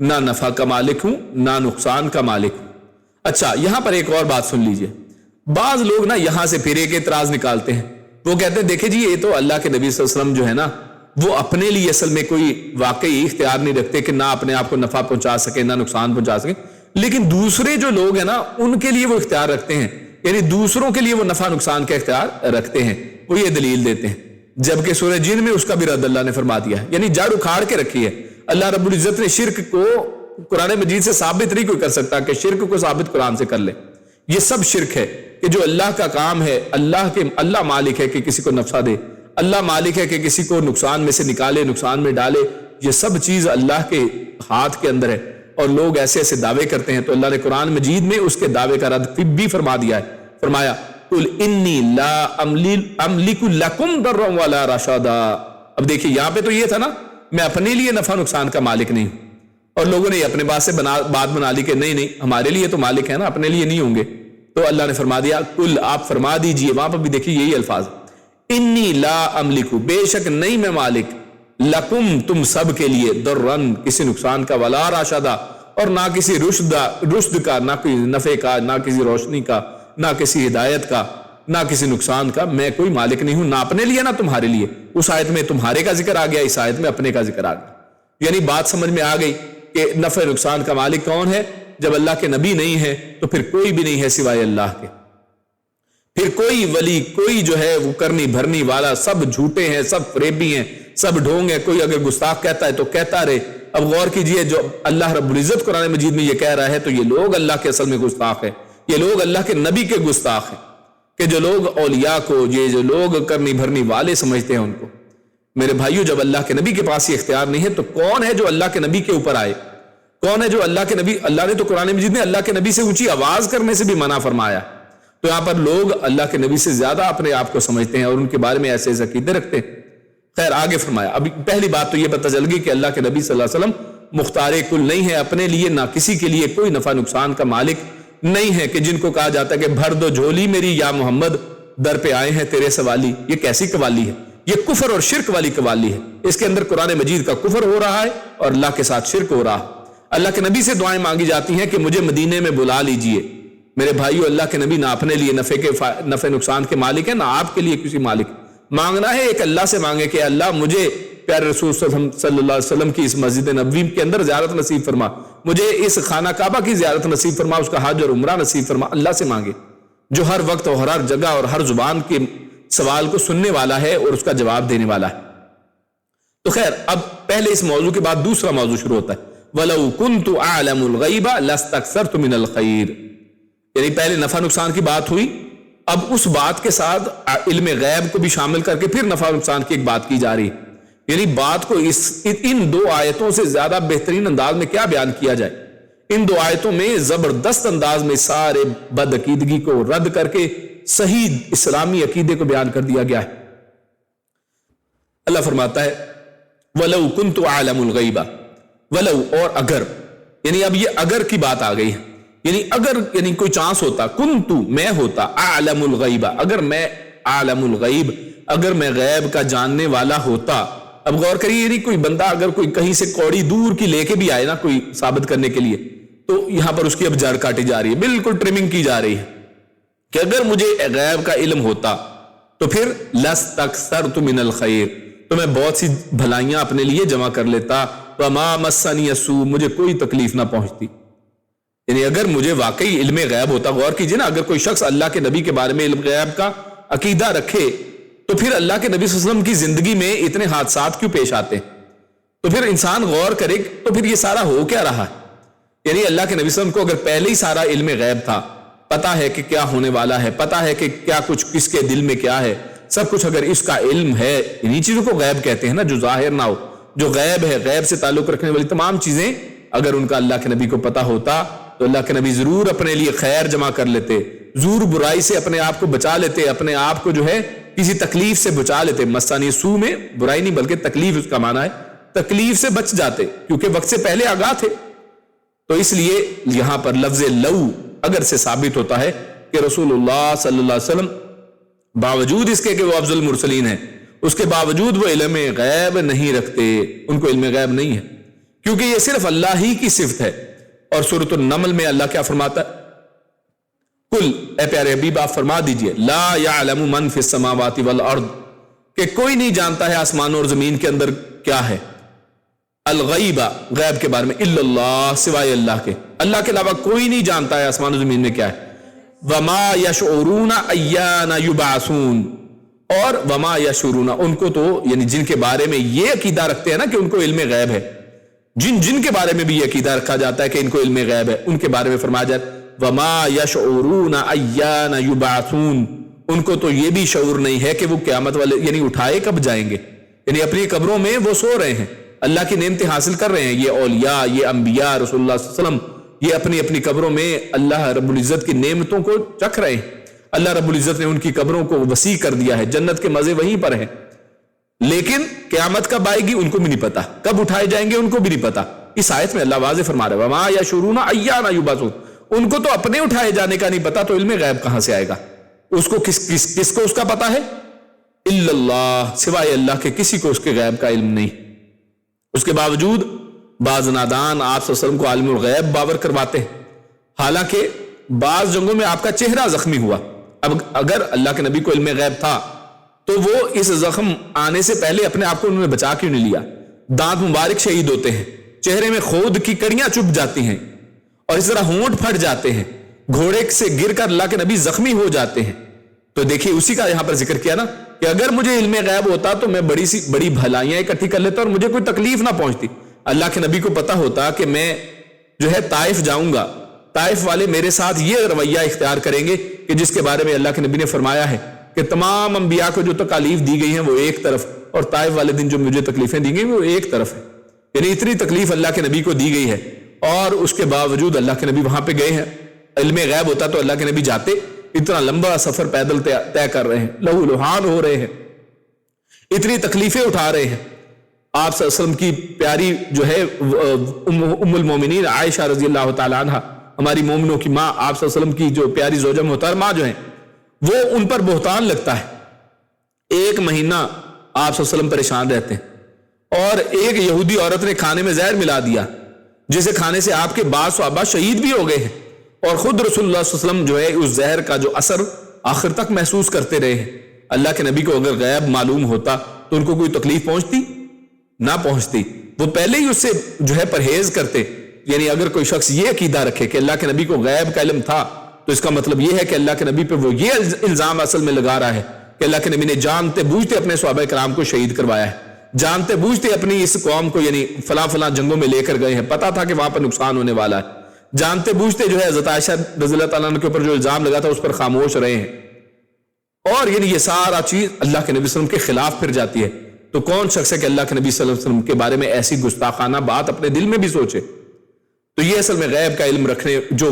نہ نفع کا مالک ہوں نہ نقصان کا مالک ہوں. اچھا یہاں پر ایک اور بات سن لیجئے. بعض لوگ نا یہاں سے پھر ایک اعتراض نکالتے ہیں، وہ کہتے ہیں دیکھیں جی یہ تو اللہ کے نبی صلی اللہ علیہ وسلم جو ہے نا وہ اپنے لیے اصل میں کوئی واقعی اختیار نہیں رکھتے کہ نہ اپنے آپ کو نفع پہنچا سکے نہ نقصان پہنچا سکے، لیکن دوسرے جو لوگ ہیں نا ان کے لیے وہ اختیار رکھتے ہیں، یعنی دوسروں کے لیے وہ نفع نقصان کا اختیار رکھتے ہیں. وہ یہ دلیل دیتے ہیں، جبکہ سورہ جن میں اس کا بھی رد اللہ نے فرما دیا ہے، یعنی جڑ اکھاڑ کے رکھی ہے. اللہ رب العزت نے شرک کو قرآن مجید سے ثابت نہیں کوئی کر سکتا کہ شرک کو ثابت قرآن سے کر لے. یہ سب شرک ہے کہ جو اللہ کا کام ہے، اللہ مالک ہے کہ کسی کو نفع دے، اللہ مالک ہے کہ کسی کو نقصان میں سے نکالے، نقصان میں ڈالے، یہ سب چیز اللہ کے ہاتھ کے اندر ہے. اور لوگ ایسے ایسے دعوے کرتے ہیں، تو اللہ نے قرآن مجید میں اس کے دعوے کا رد بھی فرما دیا ہے، فرمایا قل انی لا املک لکم ضرا ولا رشدا۔ اب دیکھیے یہاں پہ تو یہ تھا نا میں اپنے لیے نفع نقصان کا مالک نہیں ہوں، اور لوگوں نے اپنے بات سے بات بنا لی کہ نہیں نہیں ہمارے لیے تو مالک ہے نا، اپنے لیے نہیں ہوں گے۔ تو اللہ نے فرما دیا کل آپ فرما دیجئے، وہاں پر بھی دیکھیے یہی الفاظ، انی لا املک بے شک نہیں میں مالک، لکم تم سب کے لیے، درن کسی نقصان کا، ولا راشدہ اور نہ کسی رشد کا، نہ کوئی نفع کا، نہ کسی روشنی کا، نہ کسی ہدایت کا، نہ کسی نقصان کا، میں کوئی مالک نہیں ہوں، نہ اپنے لیے نہ تمہارے لیے۔ اس آیت میں تمہارے کا ذکر آ گیا، اس آیت میں اپنے کا ذکر آ گیا، یعنی بات سمجھ میں آ گئی کہ نفع نقصان کا مالک کون ہے۔ جب اللہ کے نبی نہیں ہے تو پھر کوئی بھی نہیں ہے سوائے اللہ کے، پھر کوئی ولی، کوئی جو ہے وہ کرنی بھرنی والا، سب جھوٹے ہیں، سب فریبی ہیں، سب ڈھونگ ہیں۔ کوئی اگر گستاخ کہتا ہے تو کہتا رہے۔ اب غور کیجئے جو اللہ رب العزت قرآن مجید میں یہ کہہ رہا ہے تو یہ لوگ اللہ کے اصل میں گستاخ ہیں، یہ لوگ اللہ کے نبی کے گستاخ ہیں، کہ جو لوگ اولیاء کو، یہ جو لوگ کرنی بھرنی والے سمجھتے ہیں ان کو۔ میرے بھائیو جب اللہ کے نبی کے پاس یہ اختیار نہیں ہے تو کون ہے جو اللہ کے نبی کے اوپر آئے؟ کون ہے جو اللہ کے نبی؟ اللہ نے تو قرآن مجید میں اللہ کے نبی سے اونچی آواز کرنے سے بھی منع فرمایا، تو یہاں پر لوگ اللہ کے نبی سے زیادہ اپنے آپ کو سمجھتے ہیں اور ان کے بارے میں ایسے عقیدے رکھتے ہیں۔ خیر آگے فرمایا، اب پہلی بات تو یہ پتہ چل گئی کہ اللہ کے نبی صلی اللہ علیہ وسلم مختار کل نہیں ہے، اپنے لیے نہ کسی کے لیے کوئی نفع نقصان کا مالک نہیں ہے، کہ جن کو کہا جاتا ہے کہ بھر دو جھولی میری یا محمد، در پہ آئے ہیں تیرے سوالی۔ یہ کیسی قوالی ہے؟ یہ کفر اور شرک والی قوالی ہے، اس کے اندر قرآن مجید کا کفر ہو رہا ہے اور اللہ کے ساتھ شرک ہو رہا ہے۔ اللہ کے نبی سے دعائیں مانگی جاتی ہیں کہ مجھے مدینے میں بلا لیجئے۔ میرے بھائیو اللہ کے نبی نہ اپنے لیے نفع نقصان کے مالک ہیں، نہ آپ کے لیے کسی مالک۔ مانگنا ہے ایک اللہ سے مانگے کہ اللہ مجھے پیارے رسول صلی اللہ علیہ وسلم کی اس مسجد نبوی کے اندر زیارت نصیب فرما، مجھے اس خانہ کعبہ کی زیارت نصیب فرما، اس کا حج اور عمرہ نصیب فرما۔ اللہ سے مانگے جو ہر وقت اور ہر جگہ اور ہر زبان کے سوال کو سننے والا ہے اور اس کا جواب دینے والا ہے۔ تو خیر اب پہلے اس موضوع کے بعد دوسرا موضوع شروع ہوتا ہے، وَلَوْ كُنْتُ أَعْلَمُ الْغَيْبَ لَاسْتَكْثَرْتُ مِنَ الْخَيْرِ، یعنی پہلے نفع نقصان کی بات ہوئی، اب اس بات کے ساتھ علم غیب کو بھی شامل کر کے پھر نفع نقصان کی ایک بات کی جا رہی ہے، یعنی بات کو ان دو آیتوں سے زیادہ بہترین انداز میں کیا بیان کیا جائے۔ ان دو آیتوں میں زبردست انداز میں سارے بد عقیدگی کو رد کر کے صحیح اسلامی عقیدے کو بیان کر دیا گیا ہے۔ اللہ فرماتا ہے وَلَوْ كُنْتُ أَعْلَمُ الْغَيْبَ، ولو اور اگر، یعنی اب یہ اگر کی بات آ گئی ہے، یعنی اگر یعنی کوئی چانس ہوتا، کنتو میں ہوتا، اعلم الغیب اگر میں عالم الغیب اگر میں غیب کا جاننے والا ہوتا۔ اب غور کریے، یعنی کوئی بندہ اگر کوئی کہیں سے کوڑی دور کی لے کے بھی آئے نا کوئی ثابت کرنے کے لیے، تو یہاں پر اس کی اب جڑ کاٹی جا رہی ہے، بالکل ٹرمنگ کی جا رہی ہے کہ اگر مجھے غیب کا علم ہوتا تو پھر لَاسْتَكْثَرْتُ مِنَ الْخَيْرِ، تو میں بہت سی بھلائیاں اپنے لیے جمع کر لیتا، وَمَا مَسَّنِيَ السُّوءُ مجھے کوئی تکلیف نہ پہنچتی۔ یعنی اگر مجھے واقعی علم غیب ہوتا، غور کیجئے نا، اگر کوئی شخص اللہ کے نبی کے بارے میں علم غیب کا عقیدہ رکھے تو پھر اللہ کے نبی صلی اللہ علیہ وسلم کی زندگی میں اتنے حادثات کیوں پیش آتے ہیں؟ تو پھر انسان غور کرے تو پھر یہ سارا ہو کیا رہا ہے؟ یعنی اللہ کے نبی صلی اللہ علیہ وسلم کو اگر پہلے ہی سارا علم غیب تھا، پتا ہے کہ کیا ہونے والا ہے، پتا ہے کہ کیا کچھ کس کے دل میں کیا ہے، سب کچھ اگر اس کا علم ہے، انہی چیزوں کو غیب کہتے ہیں نا، جو ظاہر نہ ہو، جو غیب ہے، غیب سے تعلق رکھنے والی تمام چیزیں اگر ان کا اللہ کے نبی کو پتا ہوتا تو اللہ کے نبی ضرور اپنے لیے خیر جمع کر لیتے، ضرور برائی سے اپنے آپ کو بچا لیتے، اپنے آپ کو جو ہے کسی تکلیف سے بچا لیتے۔ مسانی سو میں برائی نہیں بلکہ تکلیف اس کا معنی ہے، تکلیف سے بچ جاتے کیونکہ وقت سے پہلے آگاہ تھے۔ تو اس لیے یہاں پر لفظ لو اگر سے ثابت ہوتا ہے کہ رسول اللہ صلی اللہ علیہ وسلم باوجود اس کے کہ وہ افضل المرسلین ہیں، اس کے باوجود وہ علم غیب نہیں رکھتے، ان کو علم غیب نہیں ہے، کیونکہ یہ صرف اللہ ہی کی صفت ہے۔ اور سورۃ النمل میں اللہ کیا فرماتا ہے؟ کل اے پیارے حبیب آپ فرما دیجئے، لا یعلم من فی السماوات والارض، کہ کوئی نہیں جانتا ہے آسمانوں اور زمین کے اندر کیا ہے، الغیب غیب کے بارے میں، الا اللہ سوائے اللہ کے، اللہ کے علاوہ کوئی نہیں جانتا ہے آسمان و زمین میں کیا ہے، وما یشعرون ایان یبعثون، اور وما یشعرون ان کو تو یعنی جن کے بارے میں یہ عقیدہ رکھتے ہیں نا کہ ان کو علم غیب ہے، جن کے بارے میں بھی یہ عقیدہ رکھا جاتا ہے کہ ان کو علم غیب ہے، ان کے بارے میں فرمایا جاتا ہے وما یشعرون ایان یبعثون، ان کو تو یہ بھی شعور نہیں ہے کہ وہ قیامت والے یعنی اٹھائے کب جائیں گے، یعنی اپنی قبروں میں وہ سو رہے ہیں، اللہ کی نعمتیں حاصل کر رہے ہیں. یہ اولیاء، یہ انبیاء، رسول اللہ صلی اللہ علیہ وسلم، یہ اپنی اپنی قبروں میں اللہ رب العزت کی نعمتوں کو چکھ رہے ہیں. اللہ رب العزت نے ان کی قبروں کو وسیع کر دیا ہے، جنت کے مزے وہیں پر ہیں. لیکن قیامت کب آئے گی ان کو بھی نہیں پتا، کب اٹھائے جائیں گے ان کو بھی نہیں پتا. اس آیت میں اللہ واضح فرما رہا ہے وما یشعرون ایان یبعثون. ان کو تو اپنے اٹھائے جانے کا نہیں پتا، تو علم غیب کہاں سے آئے گا؟ اس کو کس کو اس کا پتا ہے؟ الا اللہ، سوائے اللہ کے کسی کو اس کے غیب کا علم نہیں. اس کے باوجود بعض نادان آپ صلی اللہ علیہ وسلم کو عالم الغیب باور کرواتے ہیں، حالانکہ بعض جنگوں میں آپ کا چہرہ زخمی ہوا. اب اگر اللہ کے نبی کو علم غیب تھا تو وہ اس زخم آنے سے پہلے اپنے آپ کو انہوں نے بچا کیوں نہیں لیا؟ دانت مبارک شہید ہوتے ہیں، چہرے میں خود کی کڑیاں چبھ جاتی ہیں، اور اس طرح ہونٹ پھٹ جاتے ہیں، گھوڑے سے گر کر اللہ کے نبی زخمی ہو جاتے ہیں. تو دیکھیے اسی کا یہاں پر ذکر کیا نا کہ اگر مجھے علم غیب ہوتا تو میں بڑی بھلائیاں اکٹھی کر لیتا اور مجھے کوئی تکلیف نہ پہنچتی. اللہ کے نبی کو پتا ہوتا کہ میں جو ہے طائف جاؤں گا، طائف والے میرے ساتھ یہ رویہ اختیار کریں گے کہ جس کے بارے میں اللہ کے نبی نے فرمایا ہے کہ تمام انبیاء کو جو تکالیف دی گئی ہیں وہ ایک طرف، اور طائف والے دن جو مجھے تکلیفیں دی گئی وہ ایک طرف ہے. یعنی اتنی تکلیف اللہ کے نبی کو دی گئی ہے، اور اس کے باوجود اللہ کے نبی وہاں پہ گئے ہیں. علم غیب ہوتا تو اللہ کے نبی جاتے، اتنا لمبا سفر پیدل طے کر رہے ہیں، لہو لہان ہو رہے ہیں، اتنی تکلیفیں اٹھا رہے ہیں. آپ صلی اللہ علیہ وسلم کی پیاری جو ہے ام المومنین عائشہ رضی اللہ تعالی عنہ، ہماری مومنوں کی ماں، آپ صلی اللہ علیہ وسلم کی جو پیاری زوجہ محترمہ جو ہیں، وہ ان پر بہتان لگتا ہے. ایک مہینہ آپ صلی اللہ علیہ وسلم پریشان رہتے ہیں، اور ایک یہودی عورت نے کھانے میں زہر ملا دیا، جسے کھانے سے آپ کے بعض صحابہ شہید بھی ہو گئے ہیں، اور خود رسول اللہ صلی اللہ علیہ وسلم جو ہے اس زہر کا جو اثر آخر تک محسوس کرتے رہے ہیں. اللہ کے نبی کو اگر غیب معلوم ہوتا تو ان کو کوئی تکلیف پہنچتی؟ نہ پہنچتی. وہ پہلے ہی اس سے جو ہے پرہیز کرتے. یعنی اگر کوئی شخص یہ عقیدہ رکھے کہ اللہ کے نبی کو غیب کا علم تھا تو اس کا مطلب یہ ہے کہ اللہ کے نبی پہ وہ یہ الزام اصل میں لگا رہا ہے کہ اللہ کے نبی نے جانتے بوجھتے اپنے صحابہ کرام کو شہید کروایا ہے، جانتے بوجھتے اپنی اس قوم کو یعنی فلاں جنگوں میں لے کر گئے ہیں، پتا تھا کہ وہاں پر نقصان ہونے والا ہے، جانتے بوجھتے جو ہے حضرت عائشہ رضی اللہ تعالیٰ عنہ کے اوپر جو الزام لگا تھا اس پر خاموش رہے ہیں. اور یعنی یہ سارا چیز اللہ کے نبی صلی اللہ علیہ وسلم کے خلاف پھر جاتی ہے. تو کون شخص ہے کہ اللہ کے نبی صلی اللہ علیہ وسلم کے بارے میں ایسی گستاخانہ بات اپنے دل میں بھی سوچے؟ تو یہ اصل میں غیب کا علم رکھنے جو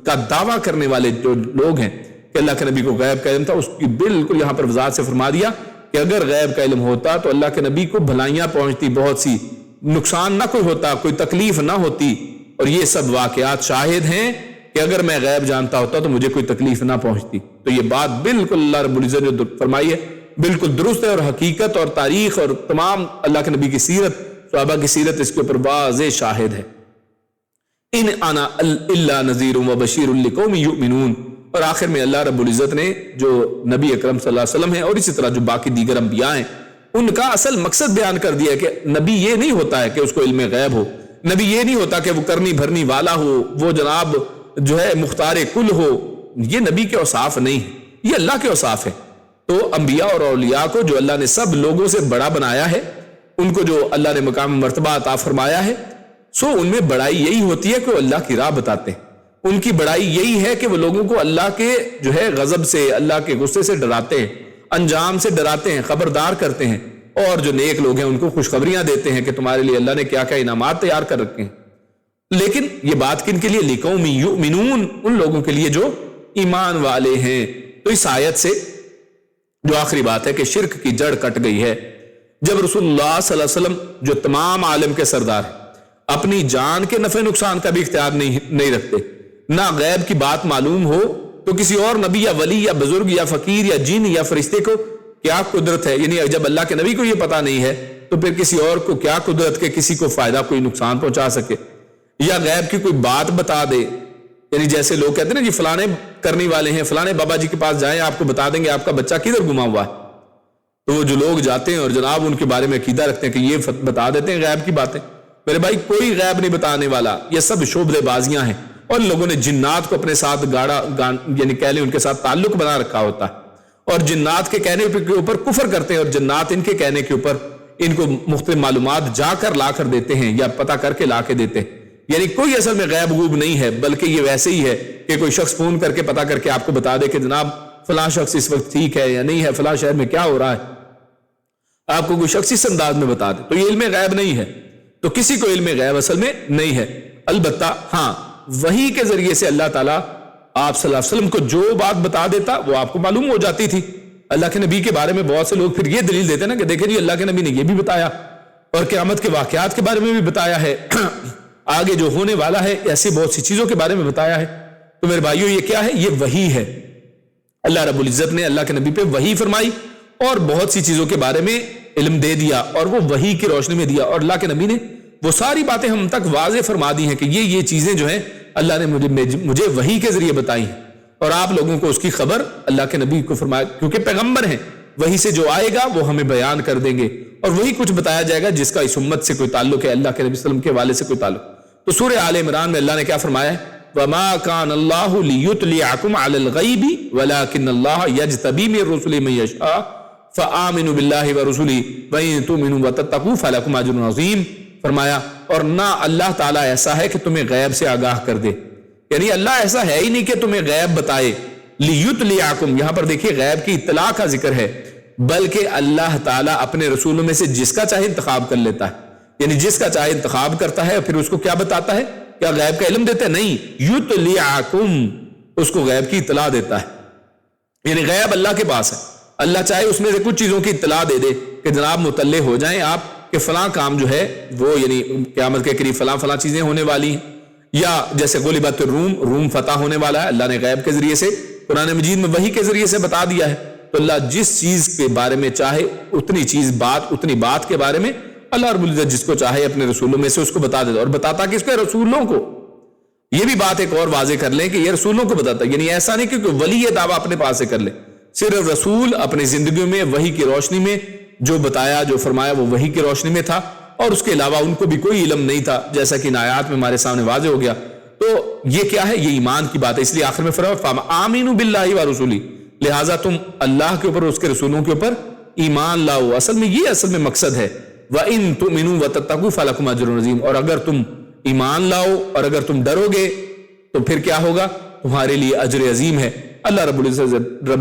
کا دعویٰ کرنے والے جو لوگ ہیں کہ اللہ کے نبی کو غیب کا علم تھا، اس کی بالکل یہاں پر وضاحت سے فرما دیا کہ اگر غیب کا علم ہوتا تو اللہ کے نبی کو بھلائیاں پہنچتی، بہت سی نقصان نہ کوئی ہوتا، کوئی تکلیف نہ ہوتی. اور یہ سب واقعات شاہد ہیں کہ اگر میں غیب جانتا ہوتا تو مجھے کوئی تکلیف نہ پہنچتی. تو یہ بات بالکل اللہ رب العزت نے فرمائی ہے بالکل درست ہے، اور حقیقت اور تاریخ اور تمام اللہ کے نبی کی سیرت، صحابہ کی سیرت اس کے اوپر واضح شاہد ہے. ان انا الا نذیر و بشیر لقوم یؤمنون. اور آخر میں اللہ رب العزت نے جو نبی اکرم صلی اللہ علیہ وسلم ہیں اور اسی طرح جو باقی دیگر انبیاء ہیں ان کا اصل مقصد بیان کر دیا کہ نبی یہ نہیں ہوتا ہے کہ اس کو علم غیب ہو، نبی یہ نہیں ہوتا کہ وہ کرنی بھرنی والا ہو، وہ جناب جو ہے مختار کل ہو. یہ نبی کے اوصاف نہیں ہے، یہ اللہ کے اوصاف ہے. تو انبیاء اور اولیاء کو جو اللہ نے سب لوگوں سے بڑا بنایا ہے، ان کو جو اللہ نے مقام مرتبہ عطا فرمایا ہے، سو ان میں بڑائی یہی ہوتی ہے کہ وہ اللہ کی راہ بتاتے ہیں. ان کی بڑائی یہی ہے کہ وہ لوگوں کو اللہ کے جو ہے غضب سے، اللہ کے غصے سے ڈراتے ہیں، انجام سے ڈراتے ہیں، خبردار کرتے ہیں. اور جو نیک لوگ ہیں ان کو خوشخبریاں دیتے ہیں کہ تمہارے لیے اللہ نے کیا کیا انعامات تیار کر رکھے ہیں. لیکن یہ بات کن کے لیے؟ لقوم یؤمنون، ان لوگوں کے لیے جو ایمان والے ہیں. تو اس آیت سے جو آخری بات ہے کہ شرک کی جڑ کٹ گئی ہے. جب رسول اللہ صلی اللہ علیہ وسلم جو تمام عالم کے سردار ہیں اپنی جان کے نفع نقصان کا بھی اختیار نہیں رکھتے، نہ غیب کی بات معلوم ہو تو کسی اور نبی یا ولی یا بزرگ یا فقیر یا جن یا فرشتے کو کیا قدرت ہے؟ یعنی جب اللہ کے نبی کو یہ پتا نہیں ہے تو پھر کسی اور کو کیا قدرت کہ کسی کو فائدہ کوئی نقصان پہنچا سکے یا غیب کی کوئی بات بتا دے. یعنی جیسے لوگ کہتے ہیں نا جی فلانے کرنے والے ہیں، فلانے بابا جی کے پاس جائیں آپ کو بتا دیں گے آپ کا بچہ کدھر گما ہوا ہے. تو وہ جو لوگ جاتے ہیں اور جناب ان کے بارے میں عقیدہ رکھتے ہیں کہ یہ بتا دیتے ہیں غیب کی باتیں. میرے بھائی کوئی غیب نہیں بتانے والا، یہ سب شعبدے بازیاں ہیں. اور لوگوں نے جنات کو اپنے ساتھ یعنی کہہ لیں ان کے ساتھ تعلق بنا رکھا ہوتا ہے، اور جنات کے کہنے کے اوپر کفر کرتے ہیں، اور جنات ان کے کہنے کے اوپر ان کو مختلف معلومات جا کر لا کر دیتے ہیں یا پتہ کر کے لا کے دیتے ہیں. یعنی کوئی اصل میں غیب غوب نہیں ہے، بلکہ یہ ویسے ہی ہے کہ کوئی شخص فون کر کے پتہ کر کے آپ کو بتا دے کہ جناب فلاں شخص اس وقت ٹھیک ہے یا نہیں ہے، فلاں شہر میں کیا ہو رہا ہے، آپ کو کوئی شخص اس انداز میں بتا دے. تو یہ علم غیب نہیں ہے. تو کسی کو علم غیب اصل میں نہیں ہے. البتہ ہاں وحی کے ذریعے سے اللہ تعالیٰ آپ صلی اللہ علیہ وسلم کو جو بات بتا دیتا وہ آپ کو معلوم ہو جاتی تھی. اللہ کے نبی کے بارے میں بہت سے لوگ پھر یہ دلیل دیتے نا کہ دیکھیں جی اللہ کے نبی نے یہ بھی بتایا اور قیامت کے واقعات کے بارے میں بھی بتایا ہے, آگے جو ہونے والا ہے ایسی بہت سی چیزوں کے بارے میں بتایا ہے. تو میرے بھائیوں یہ کیا ہے؟ یہ وحی ہے. اللہ رب العزت نے اللہ کے نبی پہ وحی فرمائی اور بہت سی چیزوں کے بارے میں علم دے دیا اور وہ وحی کی روشنی میں دیا, اور اللہ کے نبی نے وہ ساری باتیں ہم تک واضح فرما دی ہیں کہ یہ چیزیں جو ہیں اللہ نے مجھے وحی کے ذریعے بتائی ہیں, اور آپ لوگوں کو اس کی خبر اللہ کے نبی کو فرمایا, کیونکہ پیغمبر ہیں, وحی سے جو آئے گا وہ ہمیں بیان کر دیں گے اور وہی کچھ بتایا جائے گا جس کا اس امت سے کوئی تعلق ہے, اللہ کے نبی صلی اللہ علیہ وسلم کے والے سے کوئی تعلق. تو سورہ آل عمران میں اللہ نے کیا فرمایا ہے؟ وَمَا كَانَ اللَّهُ لِيُطْلِعَكُمْ عَلَى الْغَيْبِ وَلَكِنَّ اللَّهَ يَجْتَبِي مِن رُّسُلِهِ مَن يَشَاءُ فَآمِنُوا بِاللَّهِ وَرُسُلِهِ وَإِن تُؤْمِنُوا وَتَتَّقُوا فَلَكُمْ أَجْرٌ عَظِيمٌ. فرمایا اور نہ اللہ تعالیٰ ایسا ہے کہ تمہیں غیب سے آگاہ کر دے, یعنی اللہ ایسا ہے ہی نہیں کہ تمہیں غیب بتائے. لِيُطْلِعَكُمْ یہاں پر دیکھیے غیب کی اطلاع کا ذکر ہے, بلکہ اللہ تعالیٰ اپنے رسولوں میں سے جس کا چاہے انتخاب کر لیتا ہے, یعنی جس کا چاہے انتخاب کرتا ہے اور پھر اس کو کیا بتاتا ہے؟ کیا غیب کا علم دیتا ہے؟ نہیں, یطلعکم اس کو غیب کی اطلاع دیتا ہے. یعنی غیب اللہ کے پاس ہے, اللہ چاہے اس میں سے کچھ چیزوں کی اطلاع دے دے کہ جناب مطلع ہو جائیں آپ کہ فلاں کام جو ہے وہ یعنی قیامت کے قریب فلاں چیزیں ہونے والی ہیں, یا جیسے غلبت الروم فتح ہونے والا ہے, اللہ نے غیب کے ذریعے سے قرآن مجید میں وحی کے ذریعے سے بتا دیا ہے. تو اللہ جس چیز کے بارے میں چاہے اتنی بات کے بارے میں اللہ رب العزت جس کو چاہے اپنے رسولوں میں سے اس کو بتا دیتا, اور بتاتا کس کو؟ رسولوں کو. یہ بھی بات ایک اور واضح کر لیں کہ یہ رسولوں کو بتاتا, یعنی ایسا نہیں کہ ولی یہ دعویٰ اپنے پاس سے کر لے, صرف رسول اپنی زندگیوں میں وحی کی روشنی میں جو بتایا جو فرمایا وہ وحی کی روشنی میں تھا, اور اس کے علاوہ ان کو بھی کوئی علم نہیں تھا, جیسا کہ ان آیات میں ہمارے سامنے واضح ہو گیا. تو یہ کیا ہے؟ یہ ایمان کی بات ہے. اس لیے آخر میں فرمایا آمینوا باللہ ورسولہ, لہٰذا تم اللہ کے اوپر اس کے رسولوں کے اوپر ایمان لاؤ. اصل میں یہ مقصد ہے. وَإِن تُؤْمِنُوا وَتَتَّقُوا فَلَكُمْ أَجْرٌ عَظِيمٌ, اور اگر تم ایمان لاؤ اور اگر تم ڈرو گے تو پھر کیا ہوگا؟ تمہارے لیے اجر عظیم ہے. اللہ رب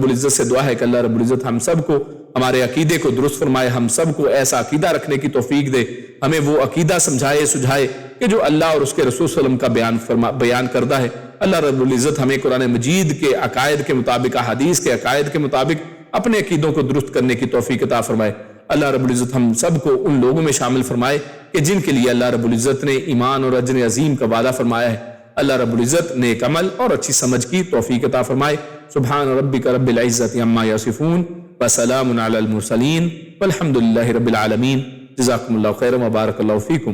العزت سے دعا ہے کہ اللہ رب العزت ہم سب کو ہمارے عقیدے کو درست فرمائے, ہم سب کو ایسا عقیدہ رکھنے کی توفیق دے, ہمیں وہ عقیدہ سمجھائے سجھائے کہ جو اللہ اور اس کے رسول صلی اللہ علیہ وسلم کا بیان کردہ ہے. اللہ رب العزت ہمیں قرآن مجید کے عقائد کے مطابق, احادیث کے عقائد کے مطابق اپنے عقیدوں کو درست کرنے کی توفیق عطا فرمائے. اللہ رب العزت ہم سب کو ان لوگوں میں شامل فرمائے کہ جن کے لیے اللہ رب العزت نے ایمان اور اجر عظیم کا وعدہ فرمایا ہے. اللہ رب العزت نیک عمل اور اچھی سمجھ کی توفیق عطا فرمائے. سبحان ربک رب العزت عما یصفون وسلام علی المرسلین والحمد للہ رب العالمین. جزاکم اللہ خیر وبارک اللہ فیکم.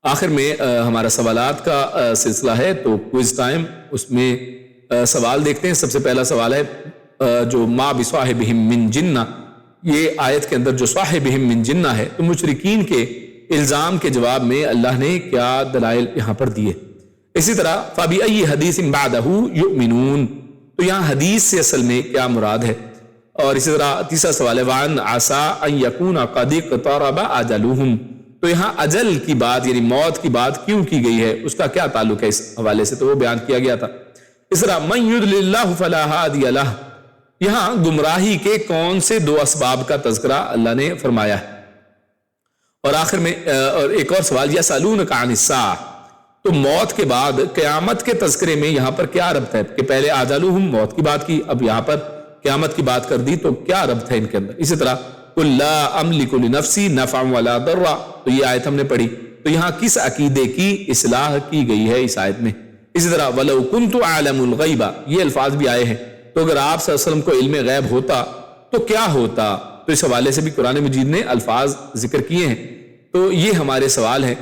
آخر میں ہمارا سوالات کا سلسلہ ہے, تو کوئز ٹائم, اس میں سوال دیکھتے ہیں. سب سے پہلا سوال ہے جو ما بصاحبہم من جنہ, یہ آیت کے اندر جو صاحبہم من جنہ ہے, تو مشرکین کے الزام کے جواب میں اللہ نے کیا دلائل یہاں پر دیے. اسی طرح فَبِأَيِّ حَدِيثٍ بَعْدَهُ يُؤْمِنُونَ, تو یہاں حدیث سے اصل میں کیا مراد ہے. اور اسی طرح تیسرا سوال ہے وَعَنْ عَسَىٰ أَن يَكُونَ قَدِ اقْتَرَبَ أَجَلُهُمْ, تو یہاں اجل کی بات یعنی موت کی بات کیوں کی گئی ہے, اس کا کیا تعلق ہے اس حوالے سے, تو وہ بیان کیا گیا تھا. اس طرح مَن يُضْلِلِ اللَّهُ فَلَا هَادِيَ لَهُ, یہاں گمراہی کے کون سے دو اسباب کا تذکرہ اللہ نے فرمایا ہے. اور آخر میں اور ایک اور سوال, یسألونک عن الساعۃ, تو موت کے بعد قیامت کے تذکرے میں یہاں پر کیا ربط ہے کہ پہلے آجالہم موت کی بات کی, اب یہاں پر قیامت کی بات کر دی, تو کیا ربط ہے ان کے اندر. اسی طرح قُل لَا أَمْلِكُ لِنَفْسِي نَفْعًا وَلَا ضَرًّا, تو یہ آیت ہم نے پڑھی, تو یہاں کس عقیدے کی اصلاح کی گئی ہے اس آیت میں. اسی طرح وَلَوْ كُنْتُ أَعْلَمُ الْغَيْبَ, یہ الفاظ بھی آئے ہیں, تو اگر آپ صلی اللہ علیہ وسلم کو علم غیب ہوتا تو کیا ہوتا, تو اس حوالے سے بھی قرآن مجید نے الفاظ ذکر کیے ہیں. تو یہ ہمارے سوال ہیں.